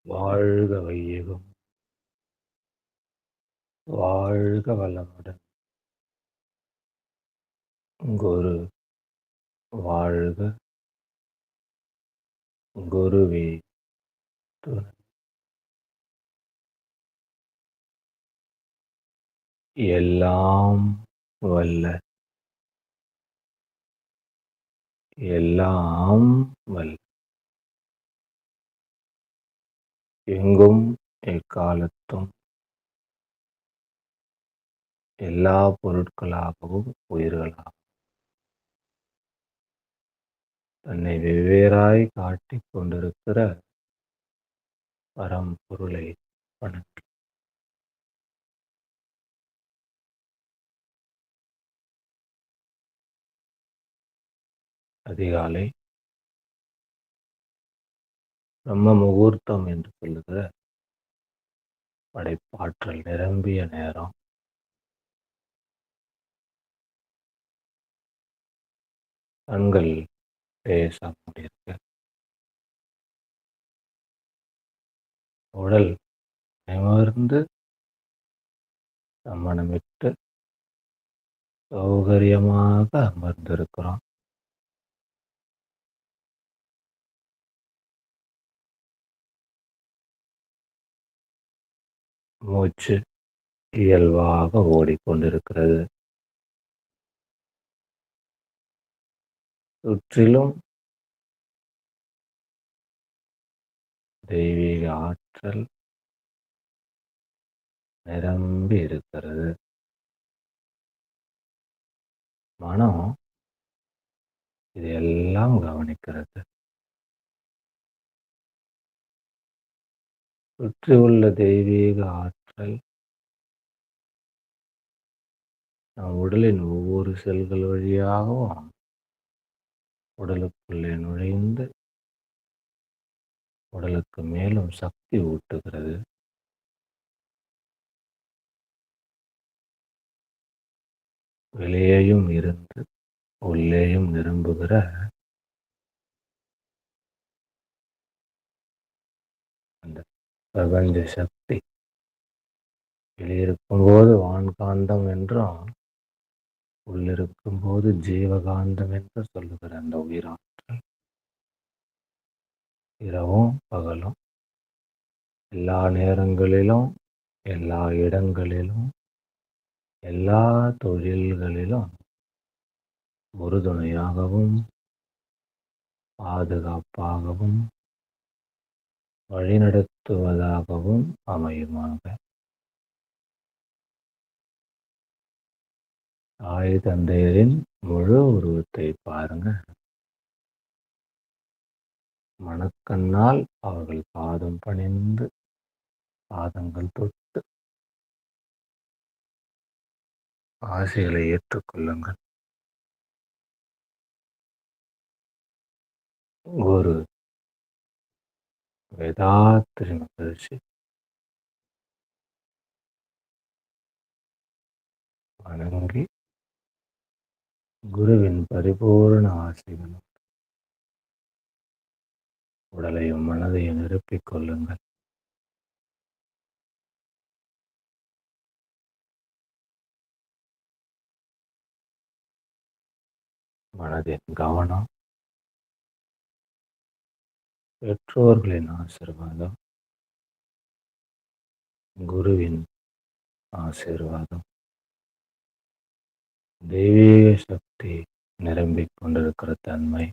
வாழ்க வையகம், வாழ்க வளமுடன். குரு வாழ்க, குருவே துணை. எல்லாம் வல்ல, எல்லாம் வல்ல, எங்கும் எக்காலத்தும் எல்லா பொருட்களாகவும் உயிர்களாகவும் தன்னை வெவ்வேறாய் காட்டிக் கொண்டிருக்கிற பரம்பொருளை வணங்கி, அதிகாலை பிரம்ம முகூர்த்தம் என்று சொல்லுகிற படைப்பாற்றல் நிரம்பிய நேரம். கண்கள் பேச முடியிருக்கு. உடல் நிமிர்ந்து சமணமிட்டு சௌகரியமாக அமர்ந்திருக்கிறோம். மூச்சு இயல்பாக ஓடிக்கொண்டிருக்கிறது. சுற்றிலும் தெய்வீக ஆற்றல் நிரம்பி இருக்கிறது. மனம் இதையெல்லாம் கவனிக்கிறது. சுற்றியுள்ள தெய்வீக ஆற்றல் நம் உடலின் ஒவ்வொரு செல்கள் வழியாகவும் உடலுக்குள்ளே நுழைந்து உடலுக்கு மேலும் சக்தி ஊட்டுகிறது. வெளியேயும் இருந்து உள்ளேயும் நிரம்புகிற அந்த பிரபஞ்ச சக்தி வெளியிருக்கும் போது வான்காந்தம் என்றும் உள்ளிருக்கும் போது ஜீவகாந்தம் என்று சொல்லுகிற அந்த உயிராற்றல் இரவும் பகலும் எல்லா நேரங்களிலும் எல்லா இடங்களிலும் எல்லா தொழில்களிலும் உறுதுணையாகவும் பாதுகாப்பாகவும் வழிநடத்துவதாகவும் அமையுமாக. தாய் தந்தையரின் முழு உருவத்தை பாருங்க. மனக்கண்ணால் அவர்கள் பாதம் பணிந்து பாதங்கள் தொட்டு ஆசைகளை ஏற்றுக்கொள்ளுங்கள். ஒரு வேதாத்திரி மகிழ்ச்சி வணங்கி குருவின் பரிபூர்ண ஆசைகளும் உடலையும் மனதையும் நிரப்பிக் கொள்ளுங்கள். மனதின் கவனம் பெற்றோர்களின் ஆசீர்வாதம், குருவின் ஆசீர்வாதம், தெய்வீக சக்தி நிரம்பிக் கொண்டிருக்கிற தன்மை,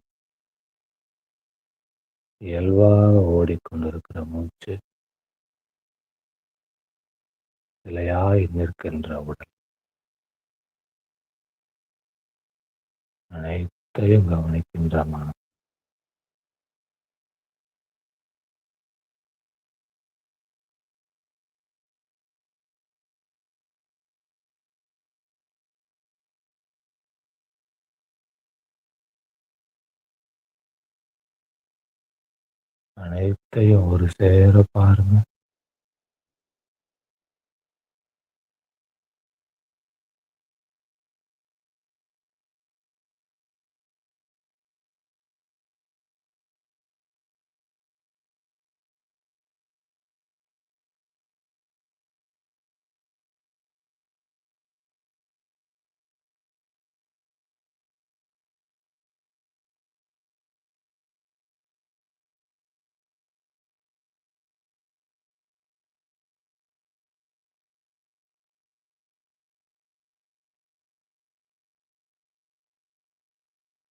இயல்பாக ஓடிக்கொண்டிருக்கிற மூச்சு, நிலையாய் நிற்கின்ற உடல், அனைத்தையும் கவனிக்கின்ற மனம். அனைத்தையும் ஒரு சேர பாருங்க.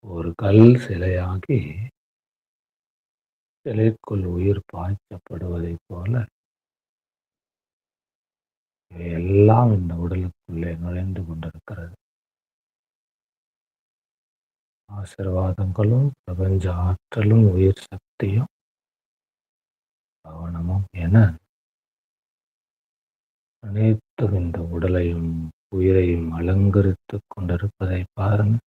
ஒரு கல் சிலையாகி சிலைக்குள் உயிர் பாய்ச்சப்படுவதைப் போல எல்லாம் இந்த உடலுக்குள்ளே நுழைந்து கொண்டிருக்கிறது. ஆசீர்வாதங்களும் பிரபஞ்ச ஆற்றலும் உயிர் சக்தியும் கவனமும் என அனைத்தும் இந்த உடலையும் உயிரையும் அலங்கரித்துக் கொண்டிருப்பதை பாருங்க.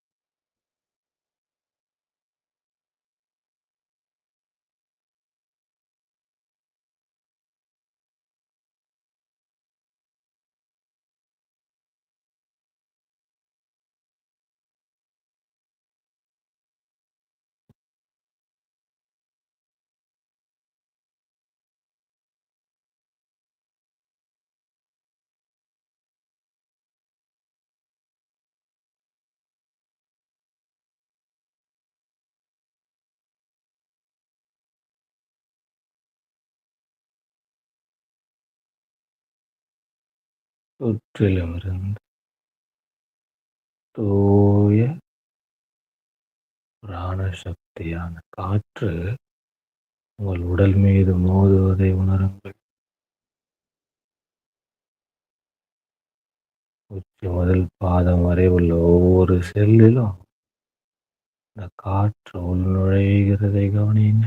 சுற்றிலுமிருந்து தூய பிராணசக்தியான காற்று உங்கள் உடல் மீது மோதுவதை உணருங்கள். உச்சி முதல் பாதம் வரை உள்ள ஒவ்வொரு செல்லிலும் இந்த காற்று உள்நுழைகிறதை கவனியுங்க.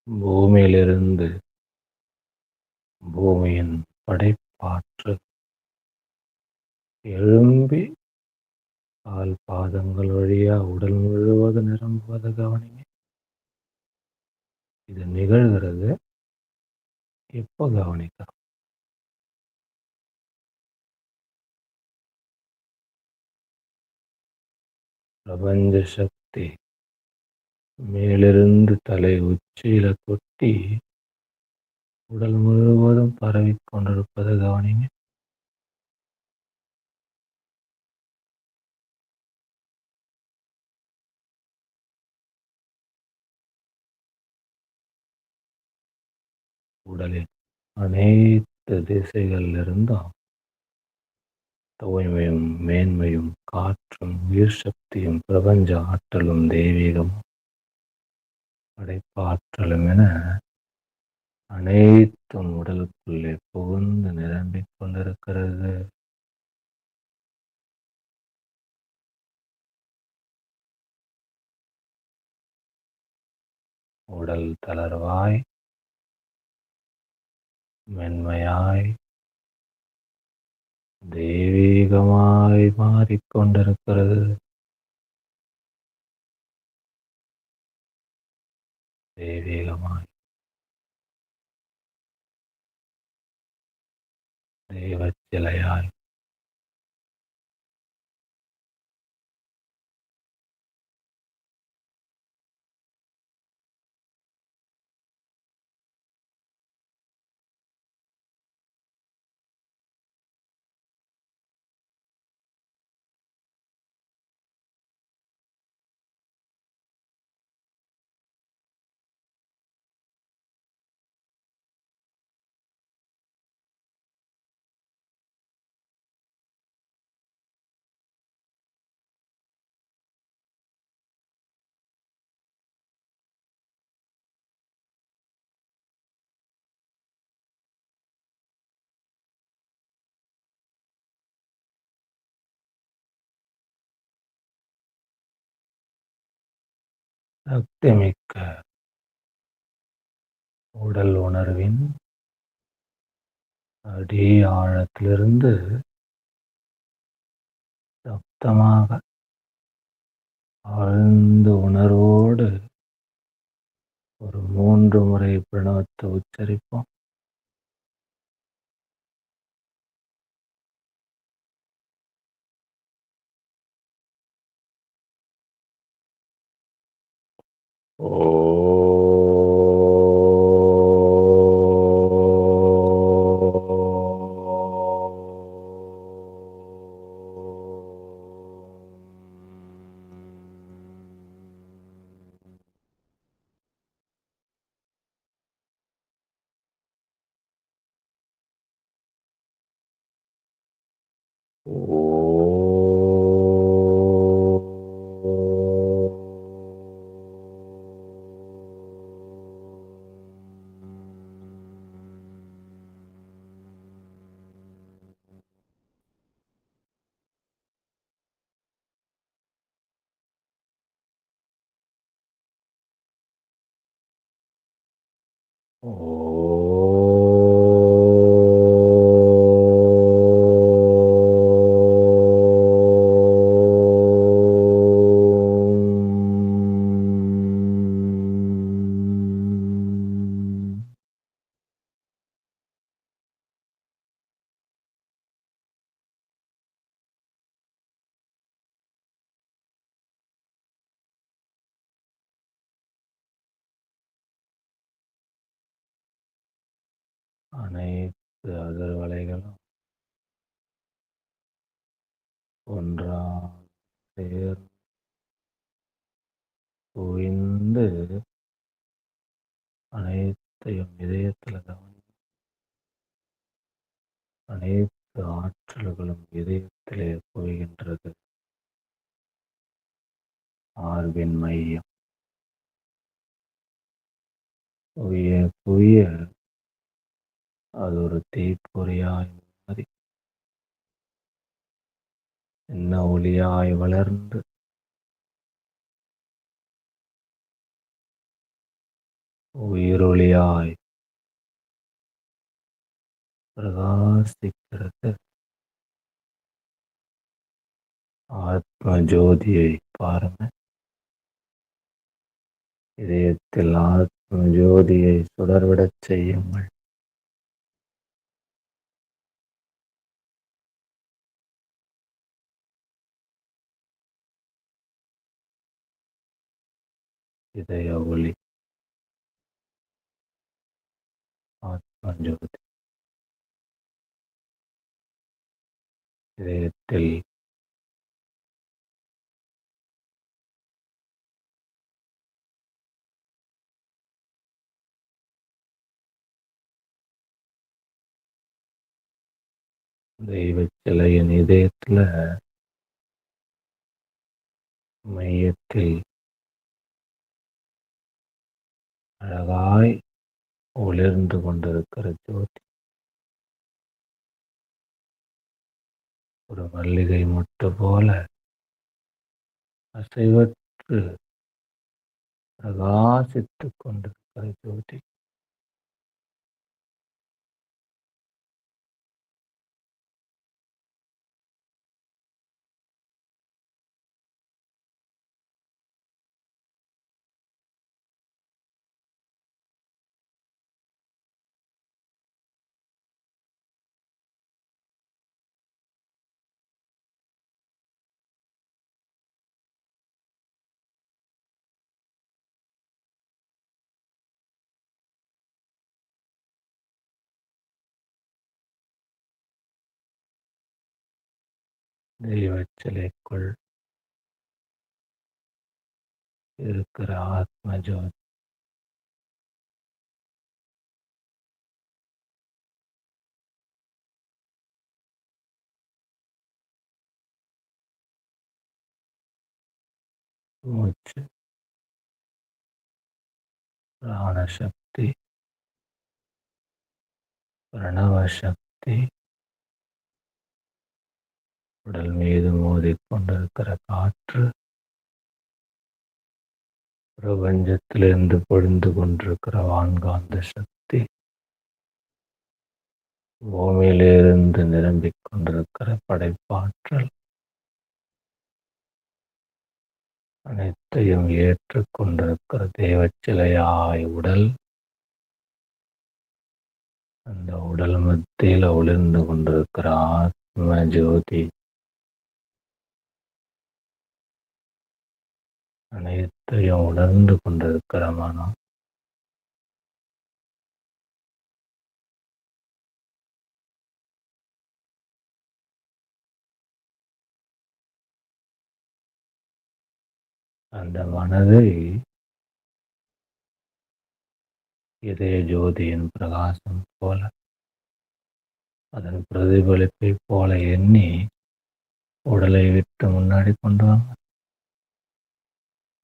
பூமியிலிருந்து பூமியின் படைப்பாற்றல் எழும்பி கால் பாதங்கள் வழியா உடல் முழுவதும் நிரம்புவதை கவனிங்க. இது நிகழ்கிறது எப்போ கவனிக்கிறோம்? பிரபஞ்ச சக்தி மேலிருந்து தலை உச்சியில கொட்டி உடல் முழுவதும் பரவிக் கொண்டிருப்பதை கவனிங்க. உடலின் அனைத்து திசைகளிலிருந்தும் தூய்மையும் மேன்மையும் காற்றும் உயிர் சக்தியும் பிரபஞ்ச ஆற்றலும் தெய்வீகமும் படைப்பாற்றலும் என அனைத்தும் உடலுக்குள்ளே புகுந்து நிரம்பிக் கொண்டிருக்கிறது. உடல் தளர்வாய் மென்மையாய் தெய்வீகமாய் மாறிக்கொண்டிருக்கிறது. தெய்வீகமாய் தெய்வச் சிலையாய் சக்திமிக்க உடல் உணர்வின் அடி ஆழத்திலிருந்து சப்தமாக ஆழ்ந்த உணர்வோடு ஒரு 3 முறை பிரணவத்தை உச்சரிப்போம். அனைத்து அதிர்வலைகளும் ஒன்றாக சேர்ந்து குவிந்து அனைத்தையும் இதயத்தில் கவனி. அனைத்து ஆற்றல்களும் இதயத்திலே குவிகின்றது. மார்பின் மையம் குவிய குவிய அது ஒரு தீப்பொறியாய் மாறி சின்ன ஒளியாய் வளர்ந்து உயிரொளியாய் பிரகாசிக்கிறது. ஆத்ம ஜோதியை பாருங்க. இதயத்தில் ஆத்ம ஜோதியை சுடர்விடச் செய்யுங்கள். இதய ஒளி, ஆத்ம ஜோதி இதயத்தில் தெய்வ சிலையின் இதயத்துல மையத்தில் அழகாய் ஒளிர்ந்து கொண்டிருக்கிற ஜோதி ஒரு மல்லிகை மொட்டு போல அசைவற்று பிரகாசித்துக் கொண்டிருக்கிற ஜோதி. தெய்வ சிலைக்குள் இருக்கிற ஆத்ம ஜோதி மூச்சு, பிராணசக்தி, பிரணவ சக்தி உடல் மீது மோதிக்கொண்டிருக்கிற காற்று பிரபஞ்சத்திலிருந்து பொழிந்து கொண்டிருக்கிற வான்காந்த சக்தி பூமியிலிருந்து நிரம்பிக் கொண்டிருக்கிற படைப்பாற்றல் அனைத்தையும் ஏற்றுக் கொண்டிருக்கிற தெய்வச்சிலையாய் உடல், அந்த உடல் மத்தியில் ஒளிர்ந்து கொண்டிருக்கிற ஆத்ம ஜோதி அனைத்தையும் உணர்ந்து கொண்டிருக்கிற மனம் அந்த மனதை இதய ஜோதியின் பிரகாசம் போல, அதன் பிரதிபலிப்பை போல எண்ணி உடலை விட்டு முன்னாடி கொண்டு வாங்க.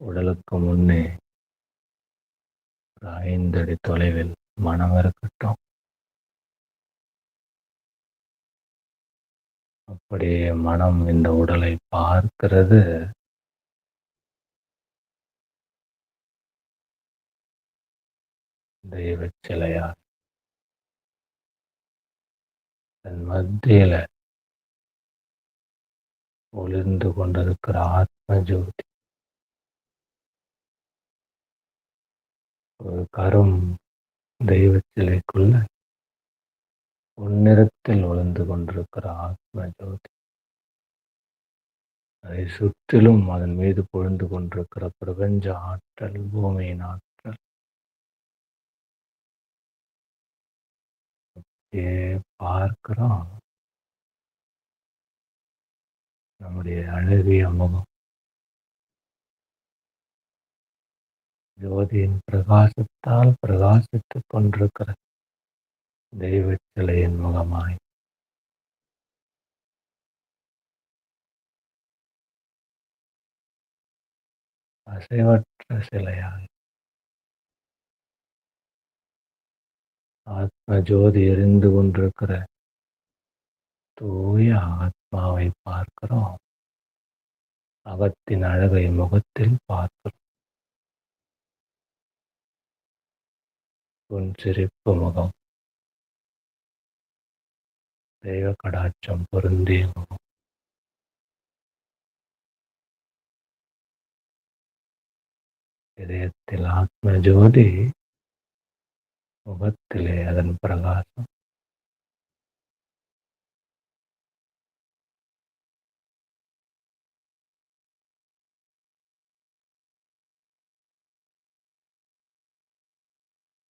உடலுக்கு முன்னே ஒரு 5 அடி தொலைவில் மனம் இருக்கட்டும். அப்படியே மனம் இந்த உடலை பார்க்கிறது. தெய்வச் சிலையா தன் மத்தியில ஒளிர்ந்து கொண்டிருக்கிற ஆத்ம ஜோதி ஒரு கரும் தெய்வச் சிலைக்குள்ள பொன்னிறத்தில் ஒளிர்ந்து கொண்டிருக்கிற ஆத்ம ஜோதி. அதை சுற்றிலும் அதன் மீது பொழிந்து கொண்டிருக்கிற பிரபஞ்ச ஆற்றல், பூமியின் ஆற்றல் பார்க்கிறோம். நம்முடைய அழகிய முகம் ஜோதியின் பிரகாசத்தால் பிரகாசித்துக் கொண்டிருக்கிற தெய்வச் சிலையின் முகமாய் அசைவற்ற சிலையாய் ஆத்ம ஜோதி எரிந்து கொண்டிருக்கிற தூய ஆத்மாவை பார்க்கிறோம். அகத்தின் அழகை முகத்தில் பார்க்கிறோம். உன் சிரிப்பு முகம், தெய்வ கடாட்சம் பொருந்திய முகம், இதயத்தில் ஆத்ம ஜோதி, முகத்திலே அதன் பிரகாசம்.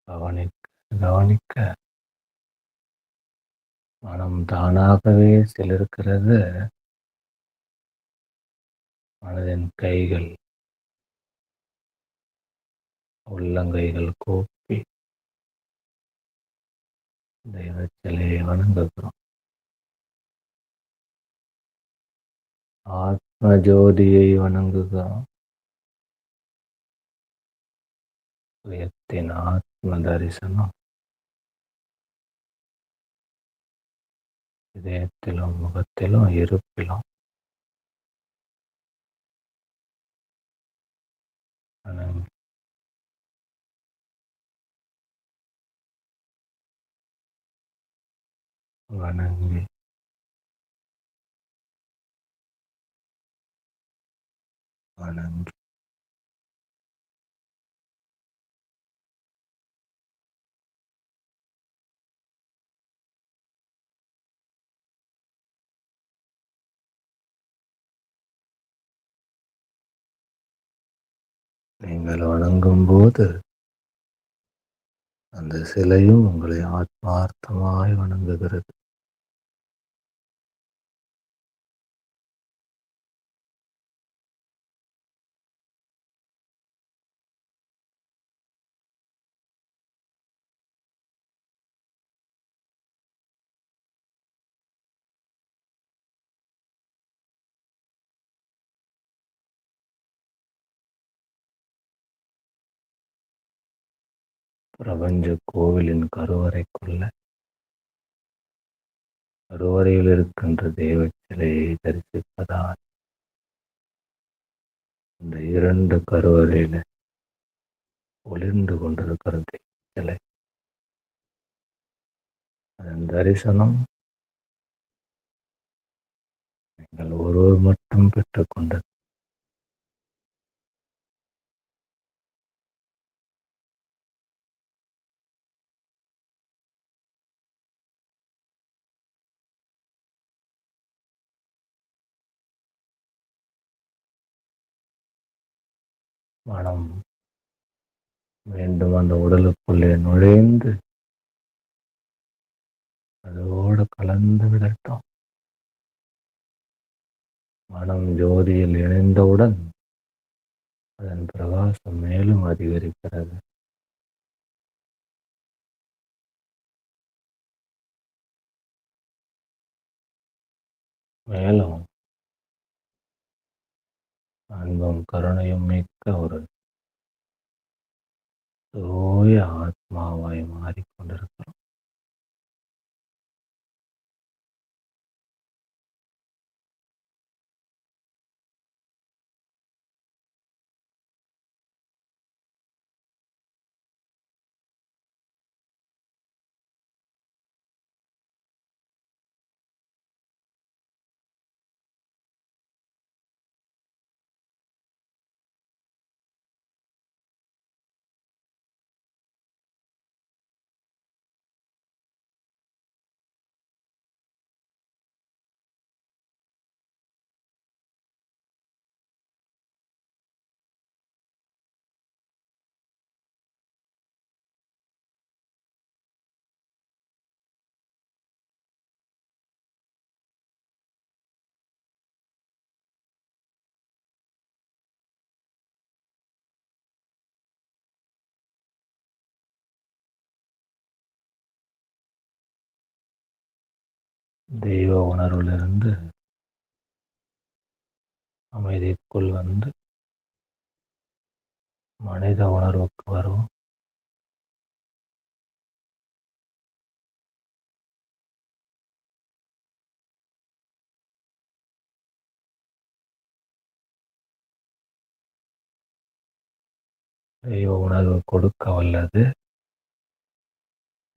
கவனிக்க கவனிக்க மனம் தானாகவே சிலிர்க்கிறது. மனதின் கைகள், உள்ளங்கைகள் கூப்பி தெய்வ சிலையை வணங்குகிறோம். ஆத்ம ஜோதியை வணங்குகிறோம். சுயத்தின் ஆத்ம தரிசனம் இதயத்திலும் முகத்திலும் இருப்பிலும் வணங்கி வணங்கி வணங்கி நீங்கள் வணங்கும் போது அந்த சிலையும் உங்களை ஆத்மார்த்தமாய் வணங்குகிறது. பிரபஞ்ச கோவிலின் கருவறையில் இருக்கின்ற தெய்வ சிலையை தரிசிப்பதால் இந்த 2 கருவறையில ஒளிர்ந்து கொண்டிருக்கிற தெய்வ சிலை, அதன் தரிசனம் நீங்கள் ஒருவர் மட்டும் பெற்றுக்கொண்டது. மனம் மீண்டும் அந்த உடலுக்குள்ளே நுழைந்து அதோடு கலந்து விடட்டும். மனம் ஜோதியில் இணைந்தவுடன் அதன் பிரகாசம் மேலும் அதிகரிக்கிறது. மேலும் அன்பும் கருணையும் மிக்க ஒரு தூய ஆத்மாவாய் மாறிக்கொண்டிருக்கிறோம். தெய்வ உணர்விலிருந்து அமைதிக்குள் வந்து மனித உணர்வுக்கு வரும். தெய்வ உணர்வு கொடுக்க வல்லது.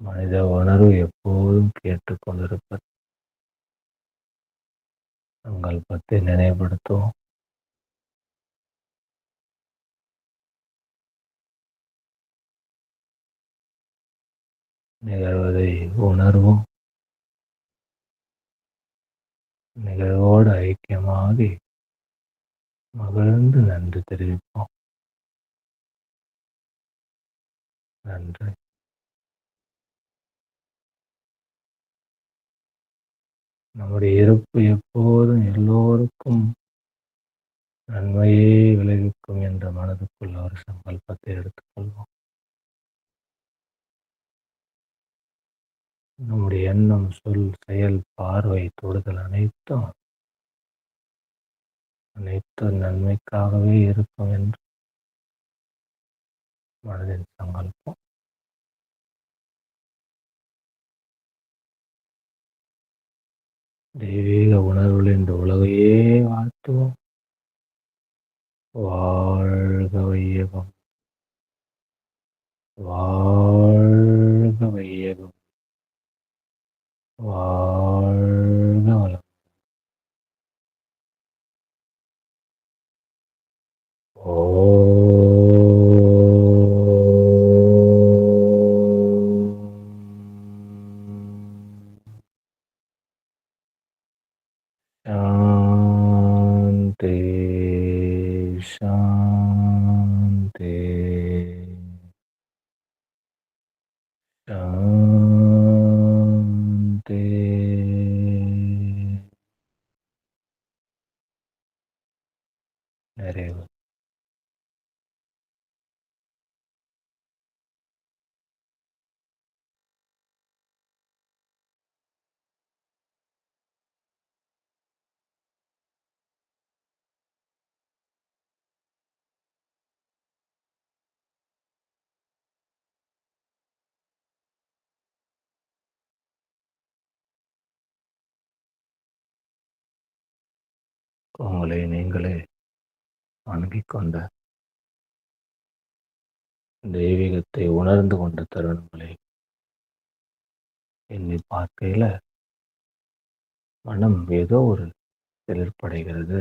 மனித உணர்வு எப்போதும் கேட்டுக்கொண்டிருப்பது. உங்கள் பற்றி நினைவுபடுத்தும். நிகழ்வதை உணர்வும். நிகழ்வோடு ஐக்கியமாகி மகிழ்ந்து நன்றி தெரிவிப்போம். நன்றி. நம்முடைய இருப்பு எப்போதும் எல்லோருக்கும் நன்மையே விளைவிக்கும் என்ற மனதுக்குள்ள ஒரு சங்கல்பத்தை எடுத்துக்கொள்வோம். நம்முடைய எண்ணம், சொல், செயல், பார்வை, தொடுதல் அனைத்தும் நன்மைக்காகவே இருக்கும் என்று மனதின் சங்கல்பம். தெய்வீக உணர்வுகள் இந்த உலகையே வாழ்த்துவோம். வாழ்க வையகம், வாழ்க வையகம், வாழ்க வளம். சாந்தி சாந்தி சாந்தி. நிறைவு. உங்களை நீங்களே அணுகிக் கொண்ட தெய்வீகத்தை உணர்ந்து கொண்ட தருணங்களை எண்ணி பார்க்கையில மனம் ஏதோ ஒரு சிலிர்ப்படைகிறது.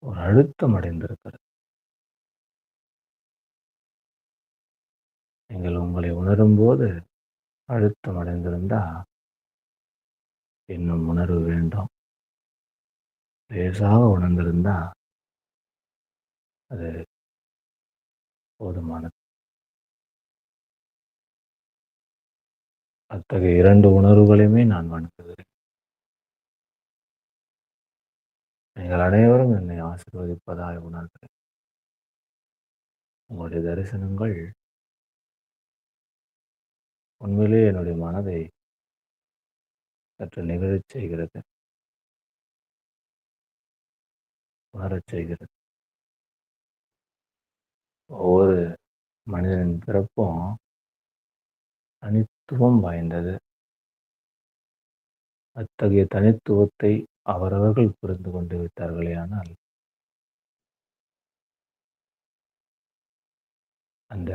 ஒரு அழுத்தம் அடைந்திருக்கிறது. நீங்கள் உங்களை உணரும் போது அழுத்தம் அடைந்திருந்தா இன்னும் உணர்வு வேண்டும். லேசாக உணர்ந்திருந்தா அது போதுமானது. அத்தகைய இரண்டு உணர்வுகளையுமே நான் வணங்குகிறேன். நீங்கள் அனைவரும் என்னை ஆசீர்வதிப்பதாய் உணர்கிறேன். உங்களுடைய தரிசனங்கள் உண்மையிலேயே என்னுடைய மனதை சற்று நிகழச் செய்கிறது. உணரச் செய்கிறது. ஒவ்வொரு மனிதனின் பிறப்பும் தனித்துவம் வாய்ந்தது. அத்தகைய தனித்துவத்தை அவரவர்கள் புரிந்து கொண்டு விட்டார்களேயானால், அந்த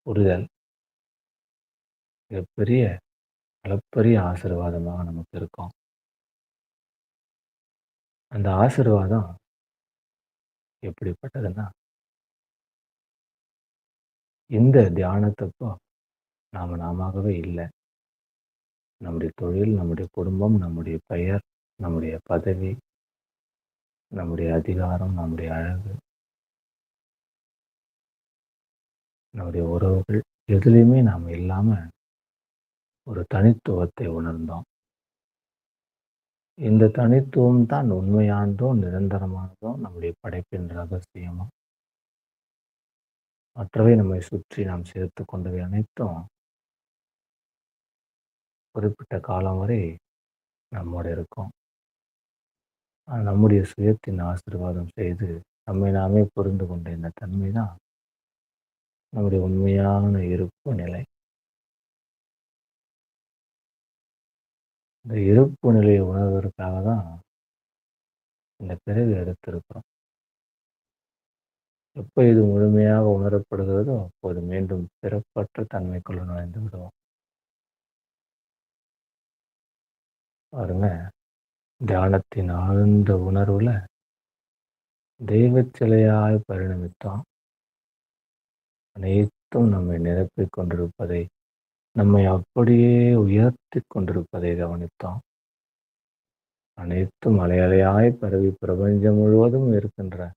புரிதல் மிகப்பெரிய, அளப்பரிய ஆசீர்வாதமாக நமக்கு இருக்கும். அந்த ஆசீர்வாதம் எப்படிப்பட்டதுன்னா, இந்த தியானத்தப்போ நாமாகவே இல்ல. நம்முடைய தொழில், நம்முடைய குடும்பம், நம்முடைய பெயர், நம்முடைய பதவி, நம்முடைய அதிகாரம், நம்முடைய அழகு, நம்முடைய உறவுகள் எதுலயுமே நாம் இல்லாம ஒரு தனித்துவத்தை உணர்ந்தோம். இந்த தனித்துவம் தான் உண்மையானதும், நிரந்தரமானதும், நம்முடைய படைப்பின் ரகசியமும். மற்றவை நம்மை சுற்றி நாம் சேர்த்துக் கொண்டவை அனைத்தும் குறிப்பிட்ட காலம் வரை நம்மோடு இருக்கும். நம்முடைய சுயத்தின் ஆசீர்வாதம் செய்து நம்மை நாமே புரிந்து கொண்ட இந்த தன்மை தான் நம்முடைய உண்மையான இருப்பு நிலை. இந்த இருப்பு நிலையை உணர்வதற்காக தான் இந்த பிறவி எடுத்திருக்கிறோம். எப்போ இது முழுமையாக உணரப்படுகிறதோ அப்போது மீண்டும் பிறப்பற்ற தன்மைக்குள்ள நுழைந்து விடுவோம். பாருங்க, தியானத்தின் ஆழ்ந்த உணர்வுல தெய்வச் சிலையாய் பரிணமித்தோம். அனைத்தும் நம்மை நிரப்பிக் கொண்டிருப்பதை, நம்மை அப்படியே உயர்த்தி கொண்டிருப்பதை கவனித்தோம். அனைத்தும் அலையலையாய் பரவி பிரபஞ்சம் முழுவதும் இருக்கின்ற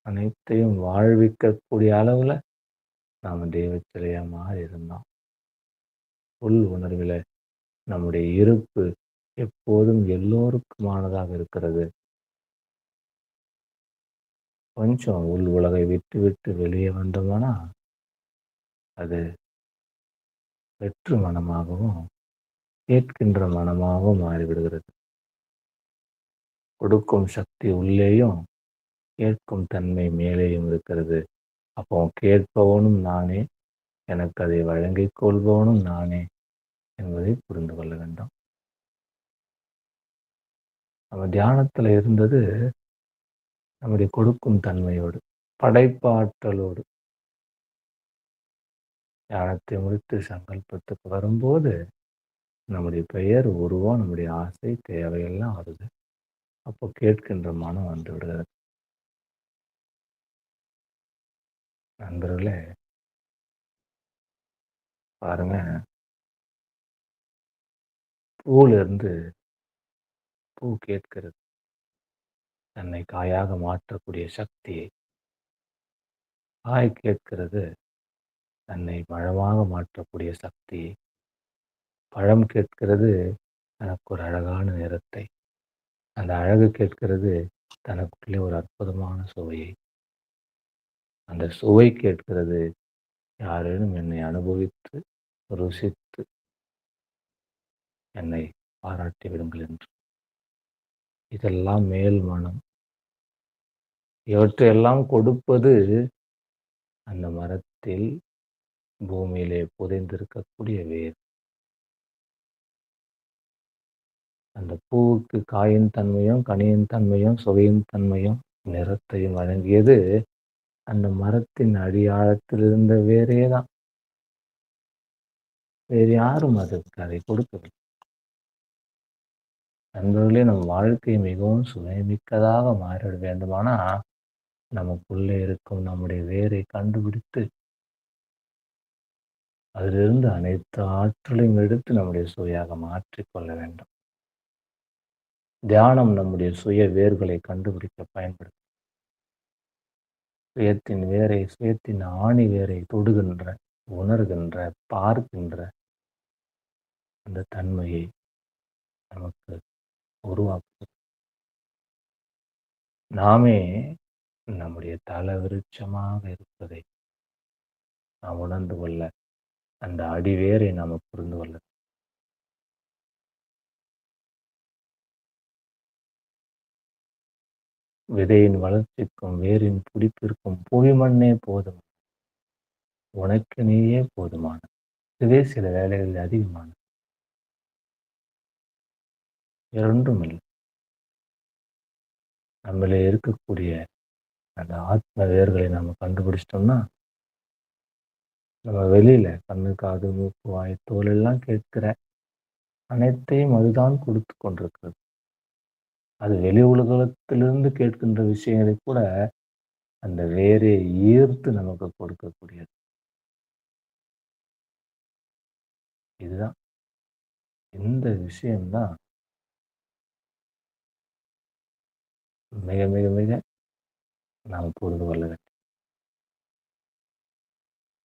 அனைத்தையும் வாழ்விக்கக்கூடிய அளவுல நாம தெய்வச் சிலையா மாறி இருந்தோம். உள் உணர்வில நம்முடைய இருப்பு எப்போதும் எல்லோருக்குமானதாக இருக்கிறது. கொஞ்சம் உள் உலகை விட்டு விட்டு வெளியே வந்தோம்னா அது வெற்று மனமாகவும் கேட்கின்ற மனமாகவும் மாறிவிடுகிறது. கொடுக்கும் சக்தி உள்ளேயும், கேட்கும் தன்மை மேலேயும் இருக்கிறது. அப்போ கேட்பவனும் நானே, எனக்கு அதை வழங்கிக் கொள்பவனும் நானே என்பதை புரிந்து கொள்ள வேண்டும். நம்ம தியானத்துல இருந்தது நம்முடைய கொடுக்கும் தன்மையோடு, படைப்பாற்றலோடு. தியானத்தை முடித்து சங்கல்பத்துக்கு வரும்போது நம்முடைய பெயர், உருவம், நம்முடைய ஆசை, தேவையெல்லாம் வருது. அப்போ கேட்கின்ற மனம் வந்து விடுகிறது. நண்பர்களே, பாருங்க, பூவிலிருந்து பூ கேட்கிறது தன்னை காயாக மாற்றக்கூடிய சக்தியை. காய் கேட்கிறது தன்னை பழமாக மாற்றக்கூடிய சக்தியை. பழம் கேட்கிறது தனக்கு ஒரு அழகான நிறத்தை. அந்த அழகு கேட்கிறது தனக்குள்ளே ஒரு அற்புதமான சுவையை. அந்த சுவை கேட்கிறது யாரேனும் என்னை அனுபவித்து ருசித்து என்னை பாராட்டி விடுங்கள் என்று. இதெல்லாம் மேல் மனம். இவற்றையெல்லாம் கொடுப்பது அந்த மரத்தில், பூமியிலே புதைந்திருக்கக்கூடிய வேர். அந்த பூவுக்கு காயின் தன்மையும், கனியின் தன்மையும், சுவையின் தன்மையும், நிறத்தையும் வழங்கியது அந்த மரத்தின் அடியாழத்தில் இருந்த வேரே தான். வேறு யாரும் அதற்கு அதை கொடுக்கவில்லை. நண்பர்களே, நம் வாழ்க்கை மிகவும் சுவைமிக்கதாக மாறிட வேண்டுமானா, நமக்குள்ளே இருக்கும் நம்முடைய வேரை கண்டுபிடித்து அதிலிருந்து அனைத்து ஆற்றலையும் எடுத்து நம்முடைய சுவையாக மாற்றிக்கொள்ள வேண்டும். தியானம் நம்முடைய சுய வேர்களை கண்டுபிடிக்க பயன்படுத்தும். சுயத்தின் வேரை, சுயத்தின் ஆணி வேரை தொடுகின்ற, உணர்கின்ற, பார்க்கின்ற அந்த தன்மையை நமக்கு உருவாக்கும். நாமே நம்முடைய தல விருட்சமாக இருப்பதை நாம் உணர்ந்து கொள்ள, அந்த அடிவேரை நாம் புரிந்து கொள்ள விதையின் வளர்ச்சிக்கும் வேரின் பிடிப்பிற்கும் புவிமண்ணே போதும். உனக்கு நீயே போதுமானது. இதுவே சில வேளைகளில் அதிகமானது. வேறொன்றும் இல்லை. நம்மளே இருக்கக்கூடிய அந்த ஆத்ம வேர்களை நம்ம கண்டுபிடிச்சிட்டோம்னா, நம்ம வெளியில கண்ணு, காது, மூக்கு, வாய், தோல் எல்லாம் கேட்கிற அனைத்தையும் அதுதான் கொடுத்து கொண்டிருக்கிறது. அது வெளி உலகத்திலிருந்து கேட்கின்ற விஷயங்களை கூட அந்த வேரே ஈர்த்து நமக்கு கொடுக்கக்கூடியது. இதுதான். இந்த விஷயம்தான் மிக மிக மிக நாம் புரிந்து கொள்ள வேண்டும்.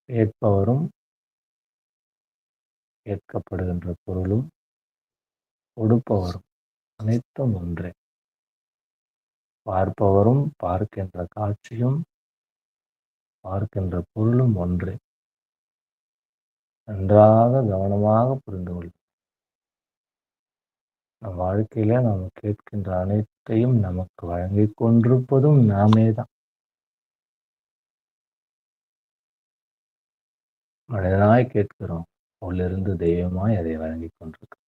கேட்பவரும் கேட்கப்படுகின்ற பொருளும் கொடுப்பவரும் அனைத்தும் ஒன்றே. பார்ப்பவரும் பார்க்கின்ற காட்சியும் பார்க்கின்ற பொருளும் ஒன்றே. நன்றாக கவனமாக புரிந்து கொள். நம் வாழ்க்கையில நாம் கேட்கின்ற அனைத்தையும் நமக்கு வழங்கிக் கொண்டிருப்பதும் நாமே தான். மனிதனாய் கேட்கிறோம். உள்ளிருந்து தெய்வமாய் அதை வழங்கிக் கொண்டிருக்கிறோம்.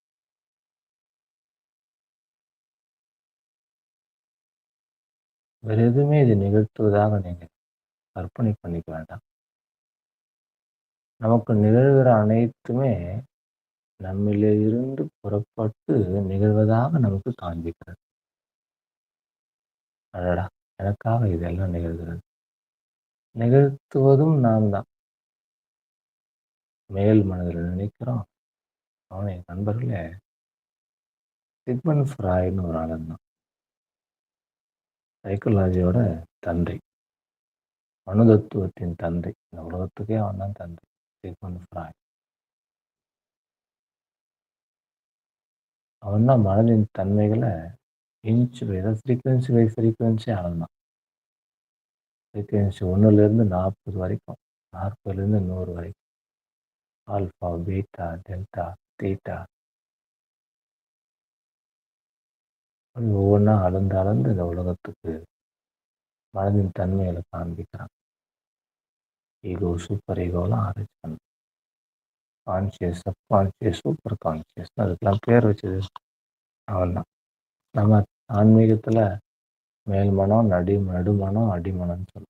வேற எதுவுமே இதை நிகழ்த்துவதாக நீங்க கற்பனை பண்ணிக்க வேண்டாம். நமக்கு நிகழ்கிற அனைத்துமே நம்மிலே இருந்து புறப்பட்டு நிகழ்வதாக நமக்கு காண்பிக்கிறது. அடடா! எனக்காக இதெல்லாம் நிகழ்கிறது. நிகழ்த்துவதும் நாம் தான். மேல் மனதில் நினைக்கிறோம். அவன் என் நண்பர்களே, சிக்மண்ட் ஃப்ராய்டுன்னு ஒரு ஆள் இருந்தான். சைக்காலஜியோட தந்தை. மனோதத்துவத்தின் தந்தை. இந்த உலகத்துக்கே அவன் தான் தந்தை. Sigmund Freud. அவன் தான் மனதின் தன்மைகளை இன்ச் பை ஃப்ரீக்வன்சி அளந்தான். ஃப்ரீக்வன்சி 1லேருந்து 40 வரைக்கும், 40லேருந்து 100 வரைக்கும். ஆல்ஃபா, பீட்டா, டெல்டா, தீட்டா ஒவ்வொன்றா அளந்து அளந்து இந்த உலகத்துக்கு மனதின் தன்மைகளை காண்பிக்கிறான். ஈகோ, சூப்பர் ஈகோலாம் ஆராய்ச்சி பண்ண. கான்சியஸ், சப்கான்சியஸ், சூப்பர் கான்சியஸ் அதுக்கெல்லாம் பேர் வச்சது அவன் தான். நம்ம ஆன்மீகத்தில் மேல்மனம், நடுமனம், அடிமனம்னு சொல்லுவோம்.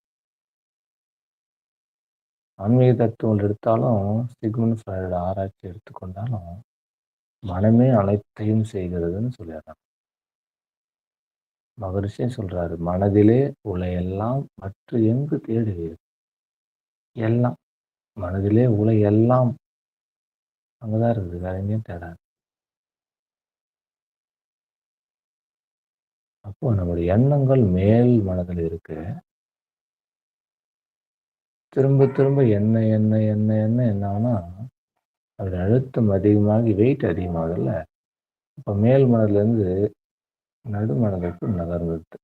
ஆன்மீக தத்துவங்கள் எடுத்தாலும், சிக்மண்ட் ஃப்ராய்டோட ஆராய்ச்சி எடுத்துக்கொண்டாலும், மனமே அனைத்தையும் செய்கிறதுன்னு சொல்லிடுறாங்க. மகரிஷியே சொல்றாரு, மனதிலே உள்ள எல்லாம் மற்ற எங்கு தேடுவீர்? எல்லாம் மனதிலே உள்ள எல்லாம் அங்கதான் இருக்குது, வேற எங்கேயும் தேடாது. அப்போ நம்முடைய எண்ணங்கள் மேல் மனதில் இருக்கு. திரும்ப திரும்ப என்ன என்ன என்ன என்ன என்ன ஆனா அதோட அழுத்தம் அதிகமாகி வெயிட் அதிகமாகுதுல்ல. அப்போ மேல் மனதிலேருந்து நடுமனதுக்கு நகர்ந்தது.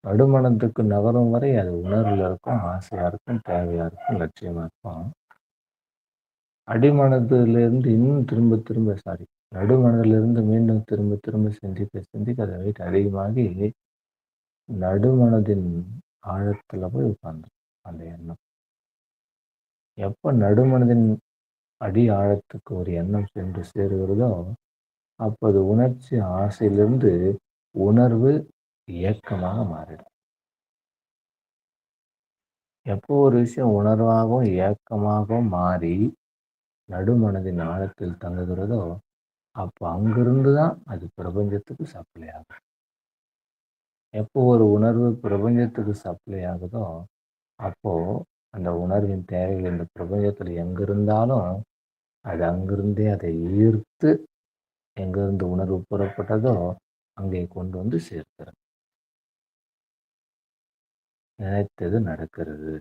நடுமனத்துக்கு நகரும் வரை அது உணர்வில் இருக்கும், ஆசையா இருக்கும், தேவையா இருக்கும், லட்சியமா இருக்கும். அடிமனதிலிருந்து இன்னும் திரும்ப திரும்ப நடுமனதிலிருந்து மீண்டும் திரும்ப திரும்ப சிந்திக்க சிந்திக்க அதை வெயிட் அதிகமாகி நடுமனதின் ஆழத்துல போய் உட்கார்ந்து அந்த எண்ணம். எப்ப நடுமனதின் அடி ஆழத்துக்கு ஒரு எண்ணம் சென்று சேருகிறதோ, அப்போது உணர்ச்சி ஆசையிலிருந்து உணர்வு இயக்கமாக மாறிடும். எப்போ ஒரு விஷயம் உணர்வாகவும் இயக்கமாகவும் மாறி நடுமனதின் ஆழத்தில் தங்குகிறதோ, அப்போ அங்கிருந்து தான் அது பிரபஞ்சத்துக்கு சப்ளை ஆகும். எப்போ ஒரு உணர்வு பிரபஞ்சத்துக்கு சப்ளை ஆகுதோ, அப்போ அந்த உணர்வின் தேவைகள் இந்த பிரபஞ்சத்தில் எங்கிருந்தாலும் அது அங்கிருந்தே அதை ஈர்த்து எங்கிருந்து உணர்வு புறப்பட்டதோ அங்கே கொண்டு வந்து சேர்க்கிறது. நினைத்தது நடக்கிறது.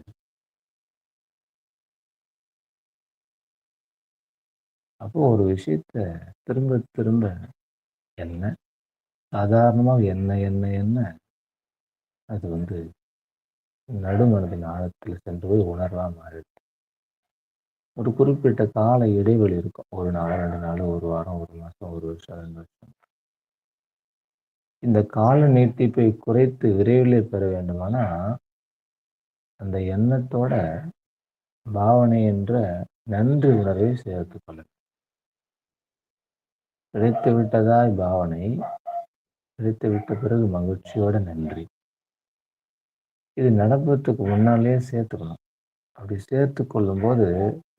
அப்போ ஒரு விஷயத்த திரும்ப திரும்ப என்ன சாதாரணமாக என்ன என்ன என்ன அது நடுமனதின் ஆழத்தில் சென்று போய் உணர்வா மாறிடுது. ஒரு குறிப்பிட்ட கால இடைவெளி இருக்கும். 1 நாள், 2 நாள், 1 வாரம், 1 மாசம், 1 வருஷம், 2 வருஷம். இந்த கால நீட்டிப்பை குறைத்து விரைவிலே பெற வேண்டுமானா, அந்த எண்ணத்தோட பாவனை என்ற நன்றி உணர்வை சேர்த்துக் கொள்ள. கிடைத்து விட்டதாய் பாவனை, கிடைத்து விட்ட பிறகு மகிழ்ச்சியோட நன்றி. இது நடப்பதற்கு முன்னாலேயே சேர்த்துக்கணும். அப்படி சேர்த்து கொள்ளும்போது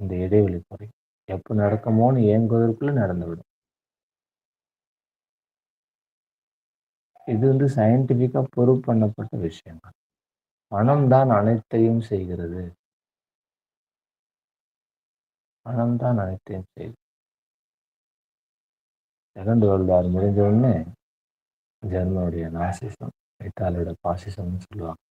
இந்த இடைவெளி குறையும். எப்போ நடக்குமோன்னு ஏங்குவதற்குள்ள நடந்துவிடும். இது சயின்டிஃபிக்கா ப்ரூவ் பண்ணப்பட்ட விஷயங்கள். மனம்தான் அனைத்தையும் செய்கிறது. மனம்தான் அனைத்தையும் செய்கிறது. செகண்ட் வேர்ல்டு வார் முடிஞ்ச உடனே ஜெர்மனுடைய நாசிசம், இத்தாலியோட பாசிசம்னு சொல்லுவாங்க.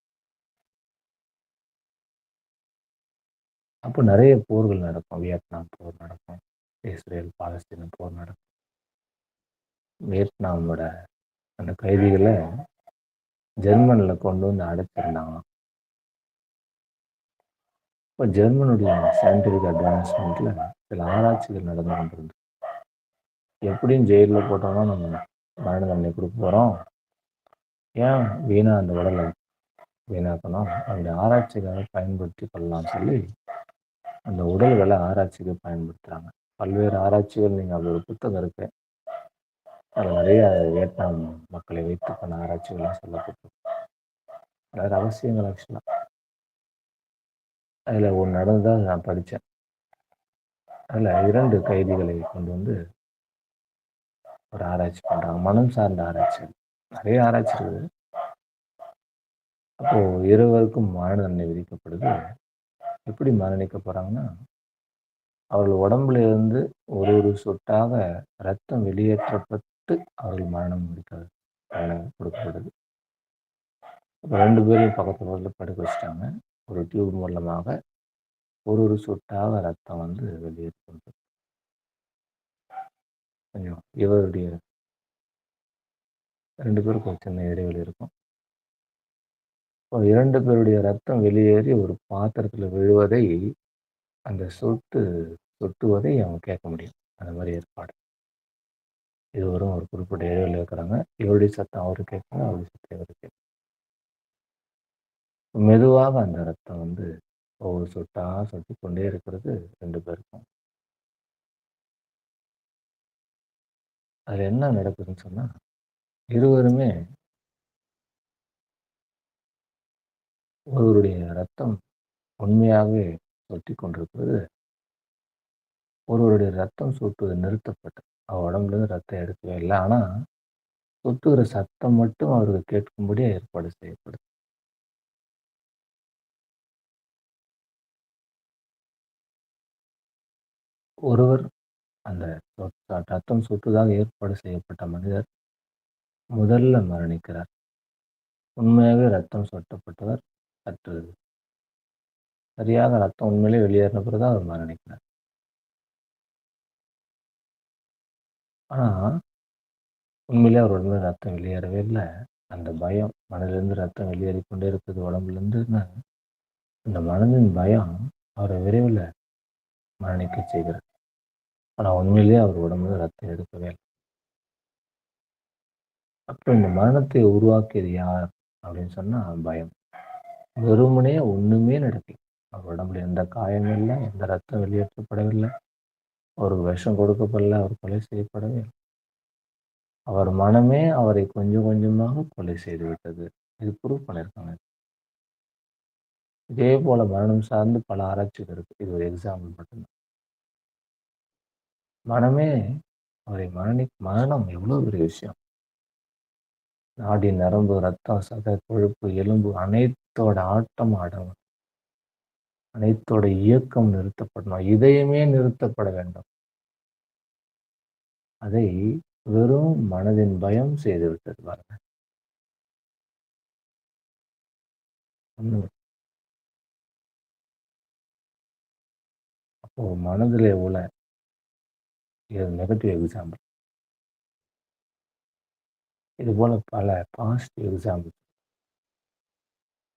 அப்போ நிறைய போர்கள் நடக்கும். வியட்நாம் போர் நடக்கும், இஸ்ரேல் பாலஸ்தீன போர் நடக்கும். வியட்நாமோட அந்த கைதிகளை ஜெர்மன்ல கொண்டு வந்து அடைச்சிருந்தாங்க. இப்போ ஜெர்மனுடைய சயின்டிஃபிக் அட்வான்ஸ்மெண்ட்ல சில ஆராய்ச்சிகள் நடந்து கொண்டிருந்தது. எப்படியும் ஜெயிலில் போட்டோம்னா நம்ம மரண தண்டனை கொடுக்க போகிறோம், ஏன் வீணா அந்த உடலை வீணாக்கணும், அந்த ஆராய்ச்சிக்காக பயன்படுத்தி கொள்ளலாம்னு சொல்லி அந்த உடல்களை ஆராய்ச்சிக்கு பயன்படுத்துகிறாங்க. பல்வேறு ஆராய்ச்சிகள், நீங்கள் அப்படி ஒரு புத்தகம் இருக்கு, அதில் நிறைய வியட்நாம் மக்களை வைத்து பண்ண ஆராய்ச்சிகள்லாம் சொல்லப்பட்டு நிறைய ரகசியங்கள் ஆக்சுவலாக அதில் ஒன்று நடந்ததாக நான் படித்தேன். அதில் 2 கைதிகளை கொண்டு வந்து ஒரு ஆராய்ச்சி பண்ணுறாங்க, மனம் சார்ந்த ஆராய்ச்சி. நிறைய ஆராய்ச்சி இருக்குது. அப்போது இருவருக்கும் மரண தண்டனை விதிக்கப்படுது. எப்படி மரணிக்க போகிறாங்கன்னா, அவர்கள் உடம்புல இருந்து ஒரு சொட்டாக ரத்தம் வெளியேற்றப்பட்டு அவர்கள் மரணம் கொடுக்கப்படுது. அப்போ 2 பேரையும் பக்கத்தில் படுக்க வச்சுட்டாங்க. ஒரு டியூப் மூலமாக ஒரு சொட்டாக ரத்தம் வெளியேற்றப்படுது. கொஞ்சம் இவருடைய 2 பேருக்கும் ஒரு சின்ன இடைவெளி இருக்கும். இப்போ 2 பேருடைய ரத்தம் வெளியேறி ஒரு பாத்திரத்தில் விழுவதை, அந்த சொட்டுவதை அவங்க கேட்க முடியும். அந்த மாதிரி ஏற்பாடு. இருவரும் ஒரு குறிப்பிட்ட இடைவெளியில் இருக்கிறாங்க. இவருடைய சத்தம் அவரு கேட்குங்க, அவருடைய சத்தம் இவரு கேட்கும். மெதுவாக அந்த ரத்தம் ஒவ்வொரு சொட்டா சொட்டி கொண்டே இருக்கிறது 2 பேருக்கும். அதில் என்ன நடக்குதுன்னு சொன்னால், இருவருமே ஒருவருடைய ரத்தம் உண்மையாகவே சொட்டி கொண்டிருக்கிறது. ஒருவருடைய ரத்தம் சொட்டுவது நிறுத்தப்பட்டது. அவர் உடம்புலேருந்து ரத்தம் எடுக்கவே இல்லை. ஆனால் சொட்டுகிற சத்தம் மட்டும் அவருக்கு கேட்கும்படியே ஏற்பாடு செய்யப்படுது. ஒருவர், அந்த ரத்தம் சொட்டுவதாக ஏற்பாடு செய்யப்பட்ட மனிதர் முதல்ல மரணிக்கிறார். உண்மையாகவே ரத்தம் சொட்டப்பட்டவர் சற்று சரியாக ரத்தம் உண்மையிலே வெளியேறின பிறகுதான் அவர் மரணிக்கிறார். ஆனால் உண்மையிலே அவர் உடம்புல ரத்தம் வெளியேறவே இல்லை. அந்த பயம், மனதிலிருந்து ரத்தம் வெளியேறிக்கொண்டே இருக்குது உடம்புலேருந்துன்னு, அந்த மனதின் பயம் அவரை விரைவில் மரணிக்க செய்கிறது. ஆனால் உண்மையிலேயே அவர் உடம்புல ரத்தம் எடுக்கவே இல்லை. அப்போ இந்த மரணத்தை உருவாக்கியது யார் அப்படின்னு சொன்னால் பயம். வெறுமனே ஒன்றுமே நடக்கல. அவர் உடம்புல எந்த காயமும் இல்லை, எந்த ரத்தம் வெளியேற்றப்படவில்லை, அவருக்கு விஷம் கொடுக்கப்படல, அவர் கொலை செய்யப்படவே இல்லை. அவர் மனமே அவரை கொஞ்சம் கொஞ்சமாக கொலை செய்து விட்டது. இது ப்ரூவ் பண்ணியிருக்காங்க. இதே போல மரணம் சார்ந்து பல ஆராய்ச்சிகள் இருக்கு. இது ஒரு எக்ஸாம்பிள் மட்டும்தான். மனமே அவரை மரணம் எவ்வளோ பெரிய விஷயம். நாடி, நரம்பு, ரத்தம், சதை, கொழுப்பு, எலும்பு அனைத்தோட ஆட்டம் ஆடணும். அனைத்தோட இயக்கம் நிறுத்தப்படணும். இதயமே நிறுத்தப்பட வேண்டும். அதை வெறும் மனதின் பயம் செய்து விட்டது பாருங்க. அப்போ மனதில் உள்ள இது நெகட்டிவ் எக்ஸாம்பிள். இது போல பல பாசிட்டிவ் எக்ஸாம்பிள்.